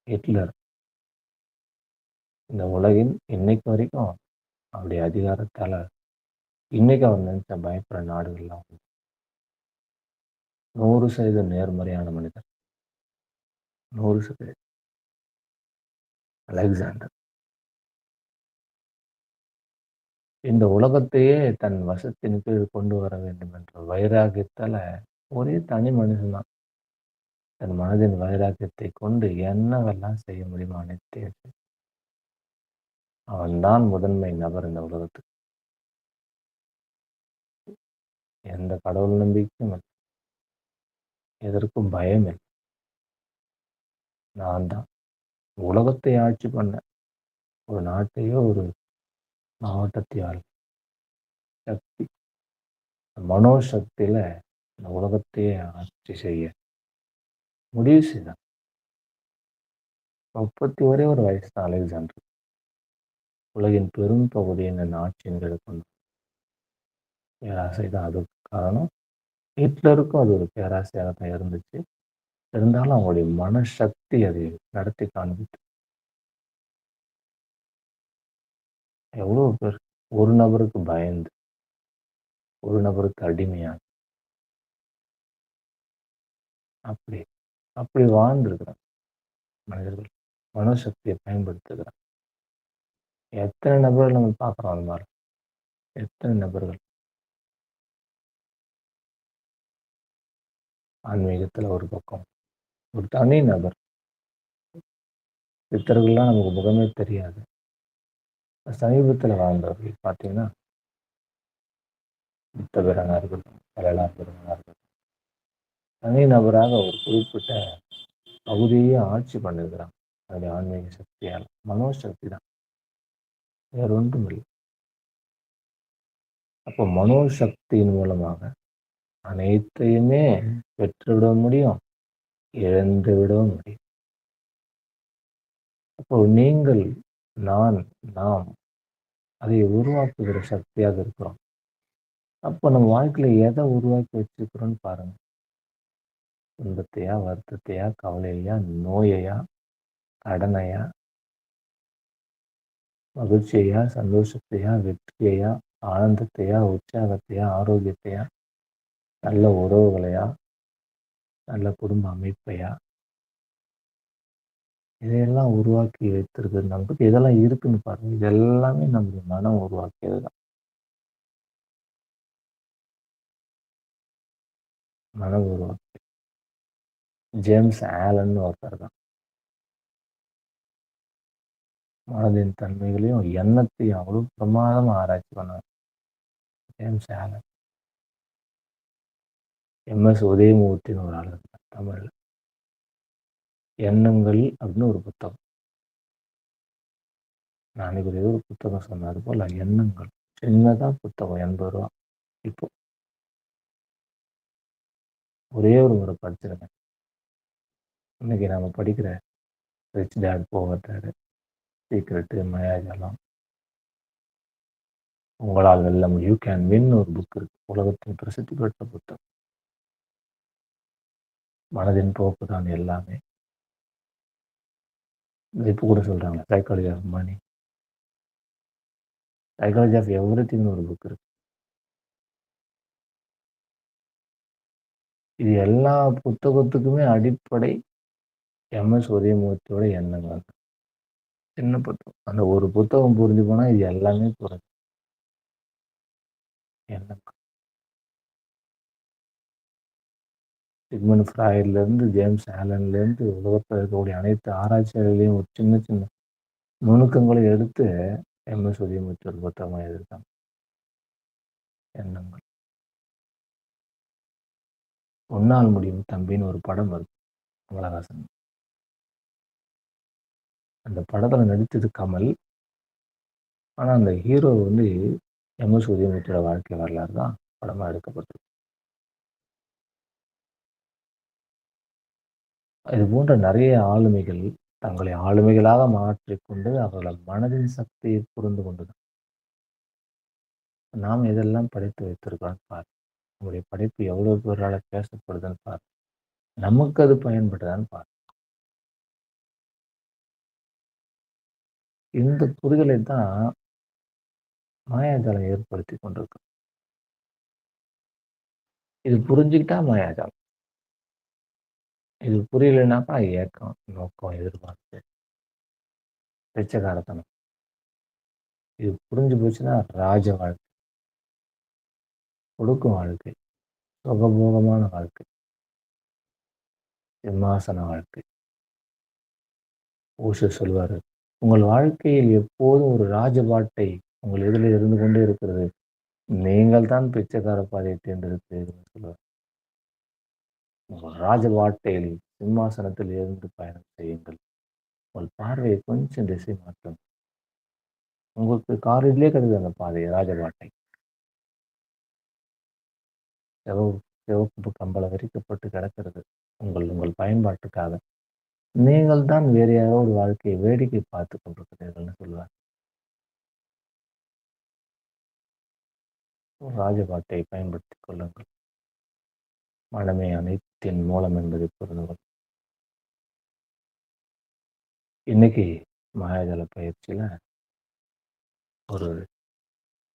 ஹிட்லர் இந்த உலகின் இன்னைக்கு வரைக்கும் அவருடைய அதிகாரத்தால் இன்னைக்கு அவர் நினைச்ச பயப்படுற நாடுகள்லாம் 100% நேர்மறையான மனிதர். 100% அலெக்சாண்டர். இந்த உலகத்தையே தன் வசத்தின் கீழ் கொண்டு வர வேண்டும் என்ற வைராகியத்தால ஒரே தனி மனிதன் தான். தன் மனதின் வைராக்கியத்தை கொண்டு என்னவெல்லாம் செய்ய முடியுமோ அனைத்தையும் அவன்தான் முதன்மை நபர் இந்த உலகத்துக்கு. எந்த கடவுள் நம்பிக்கையும் இல்லை. எதற்கும் பயம் இல்லை. நான் தான் உலகத்தை ஆட்சி பண்ண ஒரு நாட்டையோ ஒரு மாவட்டத்தையோ சக்தி மனோசக்தியில இந்த உலகத்தையே ஆட்சி செய்ய முடிவு செய்தான். 31 ஒரு வயசு தான் அலெக்சாண்டர். உலகின் பெரும் பகுதியை இந்த ஆட்சியின் கீழ் கொண்டு பேராசை தான் அதுக்கு காரணம். ஹிட்லருக்கும் அது ஒரு பேராசையாக தான் இருந்துச்சு. இருந்தாலும் அவங்களுடைய மனசக்தி அதை நடத்தி காண்பித்து எவ்வளவு பேர் ஒரு நபருக்கு பயந்து, ஒரு நபருக்கு அடிமையாக அப்படி அப்படி வாழ்ந்திருக்கிறாங்க மனிதர்கள். மனோசக்தியை பயன்படுத்துகிறாங்க. எத்தனை நபர்கள் நம்ம பார்க்குறோம் அது மாதிரி. எத்தனை நபர்கள் ஆன்மீகத்தில் ஒரு பக்கம் ஒரு தனி நபர். சித்தர்கள்லாம் நமக்கு முகமே தெரியாது. சமீபத்தில் வாழ்ந்தவர்கள் பார்த்தீங்கன்னா புத்தபிரானா இருக்கட்டும், கலைலா பெருமானா இருக்கட்டும், தனி நபராக ஒரு குறிப்பிட்ட பகுதியே ஆட்சி பண்ணிருக்கிறாங்க. அதனுடைய ஆன்மீக சக்தியால். மனோசக்தி தான், வேற ஒன்றும் இல்லை. அப்போ மனோசக்தியின் மூலமாக அனைத்தையுமே பெற்றுவிட முடியும், இழந்து விடவும் முடியும். அப்போ நீங்கள், நான், நாம் அதை உருவாக்குகிற சக்தியாக இருக்கிறோம். அப்போ நம்ம வாழ்க்கையில எதை உருவாக்கி வச்சிருக்கிறோம்னு பாருங்க. துன்பத்தையா, வருத்தத்தையா, கவலையா, நோயையா, கடனையா, மகிழ்ச்சியையா, சந்தோஷத்தையா, வெற்றியையா, ஆனந்தத்தையா, உற்சாகத்தையா, ஆரோக்கியத்தையா, நல்ல உறவுகளையா, நல்ல குடும்ப அமைப்பையா, இதையெல்லாம் உருவாக்கி வைத்திருக்கிறது நமக்கு இதெல்லாம் இருக்குன்னு பாருங்க. இது எல்லாமே நம்முடைய மனம் உருவாக்கியது தான். மனம் உருவாக்கி ஜேம்ஸ் ஆலன் ஒருத்தர் தான் மனதின் தன்மைகளையும் எண்ணத்தையும் அவ்வளவு பிரமாதமா ஆராய்ச்சி பண்ணார். James Alan. எம்எஸ் உதயமூர்த்தின்னு ஒரு ஆள் இருந்தார் தமிழ்ல. எண்ணங்கள் அப்படின்னு ஒரு புத்தகம். நான் அன்னைக்கு ஒரு புத்தகம் சொன்னது போல எண்ணங்கள். சின்னதா புத்தகம், 80 ரூபா. இப்போ ஒரே ஒரு முறை படிச்சிருக்கேன். இன்னைக்கு நாம படிக்கிற rich dad poor dad, secret, மாயாஜாலம், உங்களால் வெல்ல முடியும், யூ கேன் வின் ஒரு புக் இருக்கு. உலகத்தின் பிரசித்தி பெற்ற புத்தகம். மனதின் போக்கு தான் எல்லாமே. இப்போ கூட சொல்றாங்க psychology of money, psychology of எவ்ரிதிங்னு ஒரு புக் இருக்கு. இது எல்லா புத்தகத்துக்குமே அடிப்படை எம்எஸ் உதயமூர்த்தியோட எண்ணங்கள். சின்ன புத்தகம். அந்த ஒரு புத்தகம் புரிஞ்சு போனா இது எல்லாமே புரிஞ்சு. எண்ணங்கள். சிக்மண்ட் ஃப்ராய்ட்லேருந்து ஜேம்ஸ் ஆலன்லேருந்து உலகத்தில் இருக்கக்கூடிய அனைத்து ஆராய்ச்சியாளர்களையும் ஒரு சின்ன சின்ன நுணுக்கங்களை எடுத்து எம்எஸ் உதயமூர்த்தி ஒரு புத்தகமாக எழுதியிருக்காங்க. எண்ணங்கள். உன்னால் முடியும் தம்பின்னு ஒரு படம் வருது கமலஹாசன். அந்த படத்தில் நடித்தது கமல். ஆனால் அந்த ஹீரோ வந்து எம்எஸ் உதயமூர்த்தியோட வாழ்க்கை வரலாறு தான் படமாக எடுக்கப்பட்டது. இது போன்ற நிறைய ஆளுமைகள் தங்களை ஆளுமைகளாக மாற்றிக்கொண்டு அவர்கள மனதின் சக்தியை புரிந்து கொண்டுதான் நாம் இதெல்லாம் படைத்து வைத்திருக்கிறோம் பார். நம்முடைய படைப்பு எவ்வளவு பேரால பேசப்படுதுன்னு பார். நமக்கு அது பயன்படுதான்னு பார். இந்த புரிதலை தான் மாயாஜாலம் ஏற்படுத்தி கொண்டிருக்கு. இது புரிஞ்சுக்கிட்டா மாயாஜாலம். இது புரியலைனாக்கா ஏக்கம், நோக்கம், எதிர்பார்ப்பு, பிச்சைக்காரத்தனம். இது புரிஞ்சு போச்சுன்னா ராஜ வாழ்க்கை, ஒடுக்கும் வாழ்க்கை, சுகபோகமான வாழ்க்கை, சிம்மாசன வாழ்க்கை. ஓஷோ சொல்வாரு, உங்கள் வாழ்க்கையில் எப்போதும் ஒரு ராஜபாட்டை உங்கள் எதிரில் இருந்து கொண்டே இருக்கிறது. நீங்கள் தான் பிச்சைக்கார பாதையை தேர்ந்தெடுக்கிறீர்கள்ன்னு சொல்லுவார். உங்கள் ராஜபாட்டையில் சிம்மாசனத்தில் இருந்து பயணம் செய்யுங்கள். உங்கள் பார்வையை கொஞ்சம் திசை மாற்றும். உங்களுக்கு காரிலேயே கிடைக்குது அந்த பாதை, ராஜபாட்டை. சிவப்பு சிவப்பு கம்பளம் விரிக்கப்பட்டு கிடக்கிறது. உங்கள் உங்கள் பயன்பாட்டுக்காக. நீங்கள் தான் வேறு யாரோ ஒரு வாழ்க்கையை வேடிக்கை பார்த்துக் கொண்டிருக்கிறீர்கள்ன்னு சொல்லுவார். ராஜபாட்டை பயன்படுத்திக் கொள்ளுங்கள். மனமே அனைத்தின் மூலம் என்பதை புரிந்து கொள். இன்னைக்கு மாயாஜால பயிற்சியில ஒரு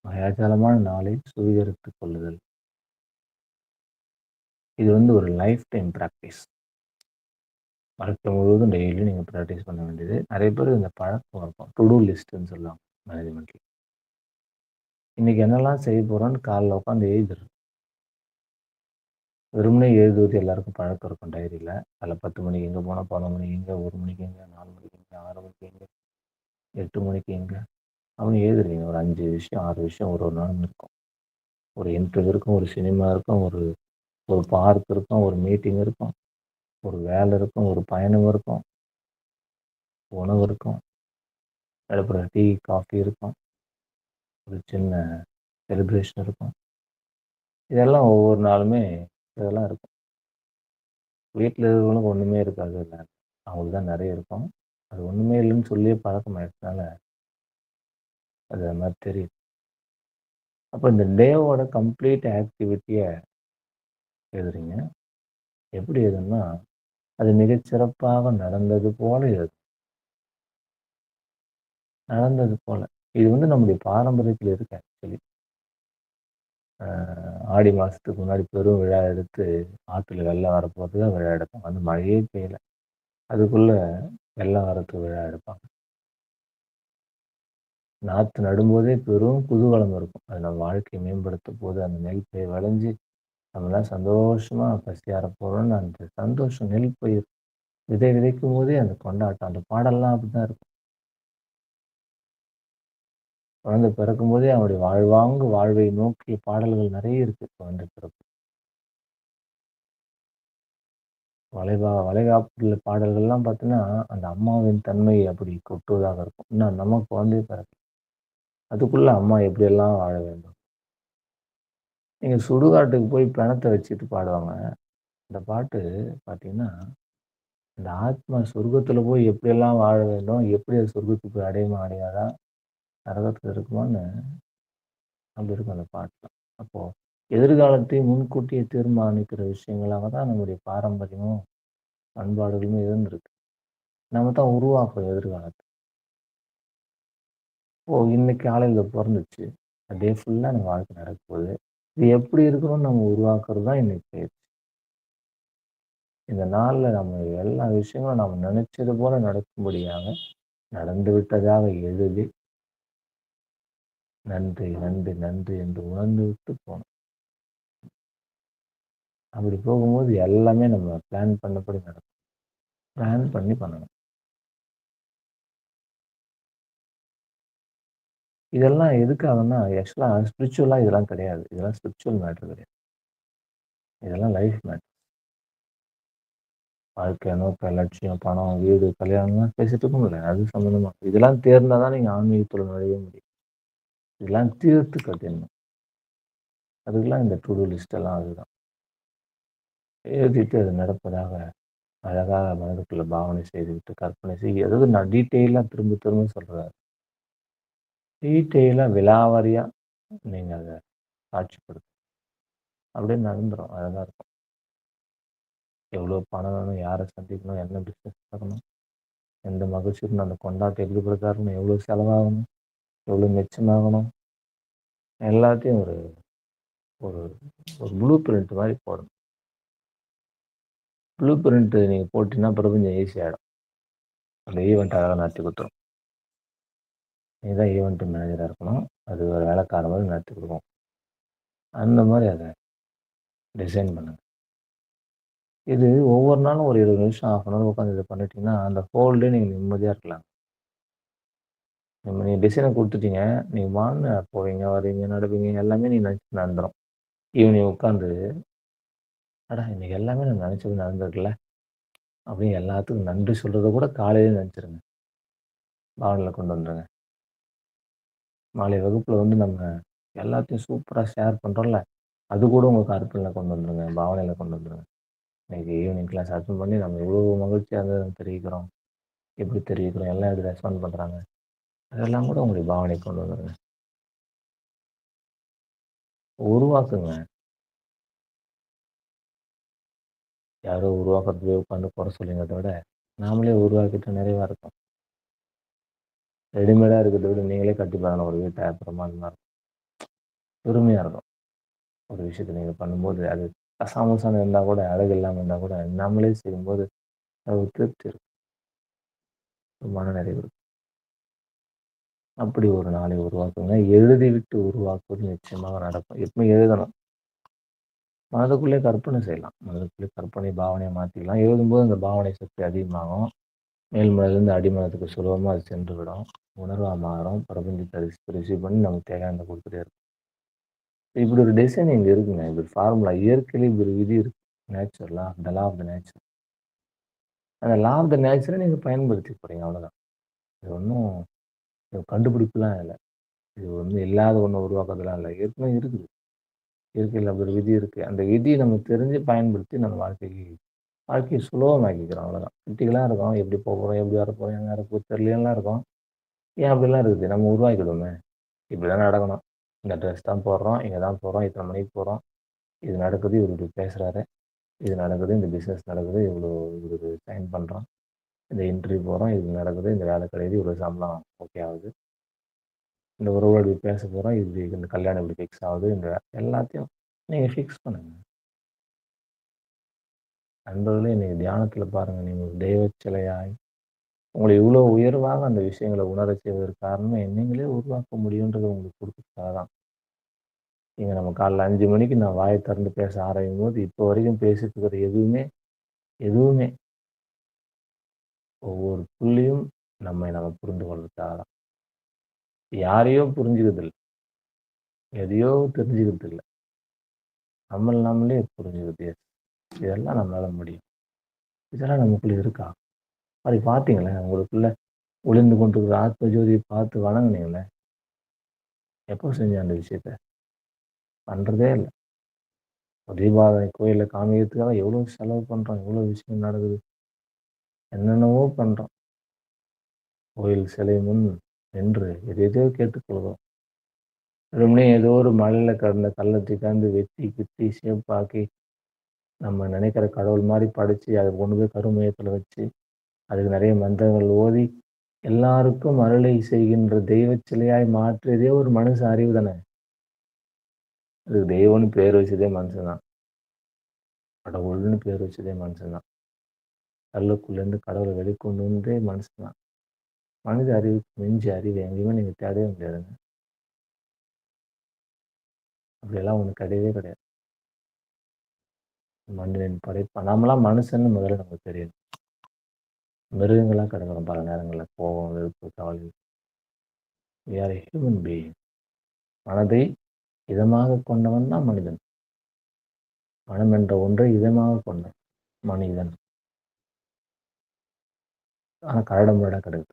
மாயாஜாலமான நாளை சுவீகரித்துக் கொள்ளுதல். இது ஒரு லைஃப் டைம் பிராக்டிஸ். வாழ்க்கை முழுவதும் டெய்லி நீங்க பிராக்டிஸ் பண்ண வேண்டியது. நிறைய பேருக்கு இந்த பழக்கம் இருக்கும். டு டூ லிஸ்ட்ன்னு சொல்லுவாங்க மேனேஜ்மெண்ட்ல. இன்னைக்கு என்னெல்லாம் செய்ய போறோம்ன்னு காலைல உட்காந்து எழுதுறது. வெறுமனே எழுதுவது எல்லாருக்கும் பழக்கம் இருக்கும் டைரியில. அதில 10 மணிக்கு எங்க போனோம், 11 மணிக்கு எங்க, 1 மணிக்கு எங்க, 4 மணிக்கு எங்க, 6 மணிக்கு எங்க, 8 மணிக்கு எங்க அப்படின்னு எழுதுறீங்க. ஒரு 5 விஷயம், 6 விஷயம் ஒரு ஒரு நாளும் இருக்கும். ஒரு இன்டர்வியூ இருக்கும், ஒரு சினிமா இருக்கும், ஒரு ஒரு பார்க் இருக்கும், ஒரு மீட்டிங் இருக்கும், ஒரு வேலை இருக்கும், ஒரு பயணம் இருக்கும், உணவு இருக்கும், அதுக்கப்புறம் டீ, காஃபி இருக்கும், ஒரு சின்ன செலிப்ரேஷன் இருக்கும். இதெல்லாம் ஒவ்வொரு நாளுமே இதெல்லாம் இருக்கும். வீட்ல இருக்கிறவங்களுக்கு ஒண்ணுமே இருக்காது இல்ல. அவங்களுக்கு தான் நெறைய இருக்கும். அது ஒண்ணுமே இல்லன்னு சொல்லியே பழக்கமாயிடுச்சனால, அது மாரி தெரியுது. அப்ப இந்த டேவோட கம்ப்ளீட் ஆக்டிவிட்டிய எழுதுறீங்க. எப்படி எழுதணும்னா, அது மிகச் சிறப்பாக நடந்தது போல எழுதணும். நடந்தது போல. இது நம்முடைய பாரம்பரியத்துல இருக்கு ஆக்சுவலி. அ ஆடி மாசத்துக்கு முன்னாடி பெரும் விழா எடுத்து, ஆத்துல வெள்ளம் வரப்போறதுக்கு விழா எடுப்பாங்க. மழையே பெய்யல. அதுக்குள்ள வெள்ளம் வரத்துக்கு விழா எடுப்பாங்க. நாத்து நடும்போதே பெரும் குதூகலம் இருக்கும். அது நம்ம வாழ்க்கைய மேம்படுத்த போது, அந்த நெல் பயிர் விளைஞ்சு, நம்மலாம் சந்தோஷமா பசியார போறோம்னு அந்த சந்தோஷம் நெல் பயிர் விதை விதைக்கும்போதே அந்த கொண்டாட்டம். அந்த பாடல்லாம் அப்படிதான் இருக்கும். குழந்தை பிறக்கும்போதே அவனுடைய வாழ்வாங்கு வாழ்வை நோக்கிய பாடல்கள் நெறைய இருக்கு குழந்தை பிறப்பு. வளைகாப்புல பாடல்கள்லாம் பார்த்தீங்கன்னா, அந்த அம்மாவின் தன்மை அப்படி கொட்டுவதாக இருக்கும். இன்னும் நமக்கு குழந்தையே பிறக்கல. அதுக்குள்ள அம்மா எப்படியெல்லாம் வாழ வேண்டும். நீங்க சுடுகாட்டுக்கு போய் பிணத்த வச்சுட்டு பாடுவாங்க. இந்த பாட்டு பார்த்தீங்கன்னா, இந்த ஆத்மா சொர்க்கத்தில போய் எப்படியெல்லாம் வாழ வேண்டும், எப்படி அது சொர்க்கத்துக்கு போய் அடையுமா, அடையாதா, நரகத்தில இருக்குமான்னு அப்படி இருக்கும் அந்த பாட்டுல. அப்போ எதிர்காலத்தை முன்கூட்டியே தீர்மானிக்கிற விஷயங்களாக தான் நம்முடைய பாரம்பரியமும், பண்பாடுகளுமே இருந்திருக்கு. நம்ம தான் உருவாக்குறோம் எதிர்காலத்த. ஓ! இன்னைக்கு காலையில பொறந்துச்சு. டே ஃபுல்லா நம்ம வாழ்க்கை நடக்கப்போகுது. இது எப்படி இருக்கணும்னு நம்ம உருவாக்குறது தான் இன்னைக்கு பயிற்சி. இந்த நாள்ல நம்ம எல்லா விஷயங்களும் நம்ம நினைச்சது போல நடக்கும்படியாக நடந்து விட்டதாக எழுதி, நன்றி, நன்றி, நன்றி என்று உணர்ந்துவிட்டு போணும். அப்படி போகும்போது எல்லாமே நம்ம பிளான் பண்ணபடி நடக்கும். பிளான் பண்ணி பண்ணணும். இதெல்லாம் எதுக்காகன்னா, ஆக்சுவலா ஸ்பிரிச்சுவலா இதெல்லாம் கிடையாது. இதெல்லாம் ஸ்பிரிச்சுவல் மேட்டர் கிடையாது. இதெல்லாம் லைஃப் மேட்டர். வாழ்க்கை, நோக்கம், லட்சியம், பணம், வீடு, கல்யாணம்லாம் பேசிட்டு இருக்கோம்ல. அது சம்மந்தமா. இதெல்லாம் தேர்ந்தா தான் நீங்க ஆன்மீகத்துல நுழைய முடியும். இதெல்லாம் தீர்த்து கட்டிடணும். அதுக்கெல்லாம் இந்த டு டூ லிஸ்ட் எல்லாம் அதுதான். எழுதிட்டு அது நடப்பதாக அழகா மனதுக்குள்ள பாவனை செய்துவிட்டு, கற்பனை செய்ய அதாவது நான் டீட்டெயிலா திரும்ப திரும்ப சொல்றேன். டீட்டெயிலா விலாவாரியா நீங்க அத காட்சிப்படுத்தணும். அப்படியே நடந்துரும். அழகா இருக்கும். எவ்வளோ பணம் வேணும், யார சந்திக்கணும், என்ன பிசினஸ் பண்ணணும், எந்த மகிழ்ச்சி இருக்கணும், அந்த கொண்டாட்டம் எப்படி பிரச்சாரணும், எவ்வளோ செலவாகணும், எவ்வளோ மிச்சமாகணும், எல்லாத்தையும் ஒரு ஒரு ஒரு ப்ளூ பிரிண்ட் மாரி போடணும். ப்ளூ பிரிண்ட் நீங்க போட்டீங்கன்னா பிரபஞ்சம் ஈஸி ஆயிடும். அந்த ஈவெண்ட் அழகா நடத்தி குடுத்துரும். நீங்க தான் ஈவென்ட் மேனேஜரா இருக்கணும். அது ஒரு வேலைக்கார மாரி நடத்தி குடுக்கும். அந்த மாரி அத டிசைன் பண்ணுங்க. இது ஒவ்வொரு நாளும் ஒரு 20 நிமிஷம், 1/2 அன் ஹவர் உட்காந்து இத பண்ணிட்டீங்கன்னா, அந்த ஹோல் டே நீங்க நிம்மதியா இருக்கலாம். நீங்க டிசைன குடுத்துட்டீங்க. நீங்க பாட்டுன்னு போவீங்க, வருவீங்க, நடப்பீங்க எல்லாமே நீங்க நெனச்சது நடந்துரும். ஈவினிங் உட்காந்து, "அட இன்னைக்கு எல்லாமே நான் நெனச்சது நடந்திருக்குல்ல." அப்படின்னு எல்லாத்துக்கும் நன்றி சொல்றத கூட காலையிலே நெனச்சுருங்க. பாவனையில கொண்டு வந்துருங்க. நாளைய வகுப்புல வந்து நம்ம எல்லாத்தையும் சூப்பரா ஷேர் பண்றோம்ல, அது கூட உங்க கற்பனையில கொண்டு வந்துருங்க. பாவனையில கொண்டு வந்துருங்க. இன்னைக்கு ஈவினிங் கிளாஸ் அட்டெண்ட் பண்ணி நம்ம எவ்வளோ மகிழ்ச்சியா இருந்ததுன்னு தெரிவிக்கிறோம். எப்படி தெரிவிக்கிறோம், எல்லாம் எப்படி ரெஸ்பாண்ட் பண்றாங்க. அதெல்லாம் கூட உங்களுடைய பாவனைக்கு கொண்டு வந்துருங்க. உருவாக்குங்க. யாரோ உருவாக்குறதுக்கு போய் உட்காந்து குறை சொல்லிக்கிறத விட, நாமளே உருவாக்கிட்டா நிறைவா இருக்கும். ரெடிமேடா இருக்கிறத விட நீங்களே கட்டி பாருங்க ஒரு வீட்ட பிரமாதமா இருக்கும். பெருமையா இருக்கும். ஒரு விஷயத்த நீங்க பண்ணும்போது, அது கசாமுசான்னு இருந்தா கூட, அழகு இல்லாம இருந்தா கூட, நம்மளே செய்யும்போது அது ஒரு திருப்தி இருக்கும். ஒரு மனநிறைவு இருக்கும். அப்படி ஒரு நாளை உருவாக்குங்க. எழுதிவிட்டு உருவாக்குவது நிச்சயமாக நடக்கும். எப்பவுமே எழுதணும். மனதுக்குள்ளே கற்பனை செய்யலாம். மனதுக்குள்ளே கற்பனை, பாவனைய மாத்திக்கலாம். எழுதும்போது அந்த பாவனை சக்தி அதிகமாகும். மேல் மனதிலிருந்து அடிமனதுக்கு சுலபமா அது சென்றுவிடும். உணர்வா மாறும். பிரபஞ்சத்த ரிசீவ் பண்ணி நமக்கு தேவையானத குடுத்துட்டே இருக்கும். இப்படி ஒரு டிசைன் இங்க இருக்குங்க. இப்படி ஃபார்முலா இயற்கையிலே இப்படி ஒரு விதி இருக்கு. நேச்சுரலா, த லா ஆஃப் த நேச்சர். அந்த லா ஆஃப் த நேச்சர நீங்க பயன்படுத்திக்க போறீங்க அவ்வளோதான். இது ஒண்ணும் கண்டுபிடிப்புலாம் இல்ல. இது வந்து இல்லாத ஒண்ண உருவாக்குறதுலாம் இல்ல. ஏற்கனவே இருக்குது. இயற்கையில அப்படி ஒரு விதி இருக்கு. அந்த விதிய நம்ம தெரிஞ்சு பயன்படுத்தி நம்ம வாழ்க்கைய சுலபமாக்கிக்கிறோம் அவ்வளோதான். கிரிட்டிகலா இருக்கும். எப்படி போப்போறோம், எப்படி வரப்போறோம், எங்க வரப்போது தெரியலையேன்னுலாம் இருக்கும். ஏன் அப்படிலாம் இருக்குது? நம்ம உருவாக்கிடுவோமே! இப்படிதான் நடக்கணும். இந்த ட்ரெஸ் தான் போடுறோம், இங்க தான் போறோம், இத்தன மணிக்கு போறோம். இது நடக்குது, இவரு இப்படி பேசுறாரு. இது நடக்குது, இந்த பிசினஸ் நடக்குது, இவ்வளோ இவருக்கு சைன் பண்றோம். இந்த இன்டர்வியூ போறோம், இது நடக்குது, இந்த வேலை கிடைக்குது, இவ்வளோ சம்பளம் ஓகே ஆகுது. இந்த உறவோட இப்படி பேச போறோம், இப்படி இந்த கல்யாணம் இப்படி ஃபிக்ஸ் ஆகுது. இந்த எல்லாத்தையும் நீங்க ஃபிக்ஸ் பண்ணுங்க. நண்பர்களே இன்னைக்கு தியானத்துல பாருங்க, நீங்க ஒரு தெய்வச் சிலையாய் உங்கள இவ்வளோ உயர்வாக அந்த விஷயங்கள உணரச் செய்வதற்கு காரணமே, நீங்களே உருவாக்க முடியும்ன்றத உங்களுக்கு குடுத்ததுக்காக தான். நீங்க நம்ம காலைல 5 மணிக்கு நான் வாய திறந்து பேச ஆரம்பிக்கும்போது, இப்போ வரைக்கும் பேசிட்டு இருக்கிற எதுவுமே ஒவ்வொரு புள்ளியும் நம்ம புரிந்து கொள்றதுக்காக தான். யாரையோ புரிஞ்சுக்கிறது இல்ல. எதையோ தெரிஞ்சுக்கிறது இல்ல. நம்மள நாமளே புரிஞ்சுக்கிறது. எஸ். இதெல்லாம் நம்மளால முடியும். இதெல்லாம் நமக்குள்ள இருக்கா? அப்படி பார்த்தீங்களா? உங்களுக்குள்ள ஒளிந்து கொண்டிருக்கிற ஆத்ம ஜோதிய பார்த்து வணங்குனீங்களே! எப்போ செஞ்சேன் அந்த விஷயத்த? பண்றதே இல்ல. தீபாராதனை கோயில்ல காமிக்கிறதுக்காக எவ்வளோ செலவு பண்றோம். எவ்வளோ விஷயம் நடக்குது. என்னென்னவோ பண்றோம். கோயில் சிலை முன் நின்று எதேதோ கேட்டுக்கொள்கிறோம். வெறுமனே ஏதோ ஒரு மலையில கிடந்த கல்ல தூக்கியாந்து வெட்டி, கிட்டி, ஷேப்பாக்கி, நம்ம நினைக்கிற கடவுள் மாரி படைச்சு, அத கொண்டு போய் கருமையத்துல வச்சு, அதுக்கு நெறைய மந்திரங்கள் ஓதி, எல்லாருக்கும் அருளை செய்கின்ற தெய்வச் சிலையாய் மாற்றியதே ஒரு மனுஷ அறிவு தானே! அதுக்கு தெய்வம்னு பேர் வச்சதே மனுஷன் தான். கடவுள்னு பேர் வச்சதே மனுஷன் தான். கல்லுக்குள்ளேருந்து கடவுள வெளிக்கொண்டு வந்ததே மனுஷன் தான். மனித அறிவுக்கு மிஞ்சிய அறிவு எங்கேயுமே நீங்க தேடவே முடியாதுங்க. அப்படியெல்லாம் ஒண்ணு கிடையவே கிடையாது. மனிதனின் படைப்பு நாமெல்லாம் மனுஷன்னு முதல்ல நமக்கு தெரியணும். மிருகங்களா கிடக்குறோம் பல நேரங்கள்ல. கோவம், வெறுப்பு, கவலை. We are a human being. மனதை இதமாக கொண்டவன் தான் மனிதன். மனம் என்ற ஒன்றை இதமாக கொண்ட மனிதன். ஆனா கரடுமுரடா கிடக்குது.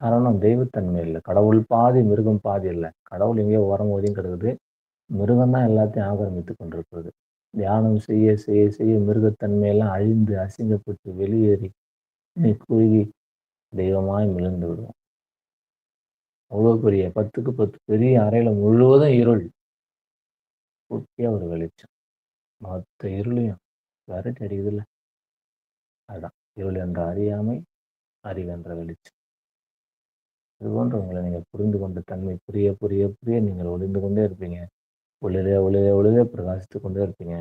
காரணம் தெய்வத்தன்மை இல்ல. கடவுள் பாதி, மிருகம் பாதி இல்ல. கடவுள் எங்கேயோ ஓரமா ஒதுங்கி கிடக்குது. மிருகம் தான் எல்லாத்தையும் ஆக்கிரமித்துக் கொண்டிருக்கிறது. தியானம் செய்ய, செய்ய, செய்ய மிருகத்தன்மையெல்லாம் அழிந்து, அசிங்கப்பட்டு, வெளியேறி, குறுகி தெய்வமாய் மிளிர்ந்து விடுவோம். அவ்வளோ பெரிய 10க்கு 10 பெரிய அறையில முழுவதும் இருள். குட்டியா ஒரு வெளிச்சம். மொத்த இருளையும் விரட்டி அடிக்குதுல்ல. அதான். இருள் என்ற அறியாமை, அறிவென்ற வெளிச்சம். இதுபோன்ற உங்கள நீங்க புரிந்து கொண்ட தன்மை புரிய, புரிய, புரிய நீங்கள் ஒளிந்து கொண்டே இருப்பீங்க. ஒளிரே, ஒளிரே, ஒளிரே பிரகாசித்துக் கொண்டே இருப்பீங்க.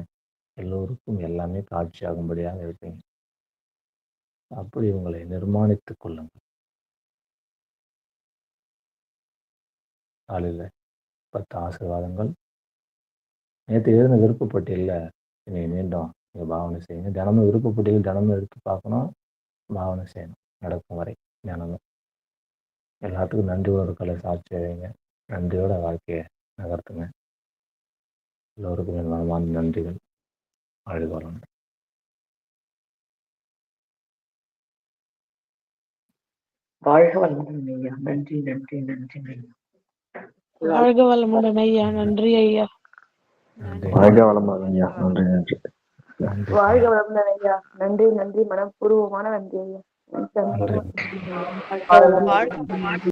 எல்லோருக்கும் எல்லாமே காட்சியாகும்படியாக இருப்பீங்க. அப்படி உங்களை நிர்மாணித்துக் கொள்ளுங்கள். காலையில் 10 ஆசீர்வாதங்கள். நேற்று எழுதின விருப்பப்பட்டியலில் நீங்கள் மீண்டும் நீங்கள் பாவனை செய்யுங்க. தினமும் விருப்பப்பட்டியல் தினமும் எடுத்து பார்க்கணும், பாவனை செய்யணும். நடக்கும் வரை தினமும் எல்லாத்துக்கும் நன்றி உணர்வுகளை சாட்சி வைங்க. நன்றியோட வாழ்க்கையை நகர்த்துங்க. எல்லோருக்கும் என் மனமான நன்றிகள். வாழ்க வளமுடன். வாழ்க வளமுடன் ஐயா. நன்றி நன்றி நன்றி ஐயா. வாழ்க வளமுடன் ஐயா. நன்றி ஐயா. வாழ்க வளமுடன் ஐயா. நன்றி நன்றி. வாழ்க வளமுடன் ஐயா. நன்றி நன்றி, மனப்பூர்வமான நன்றி ஐயா. வாழ்க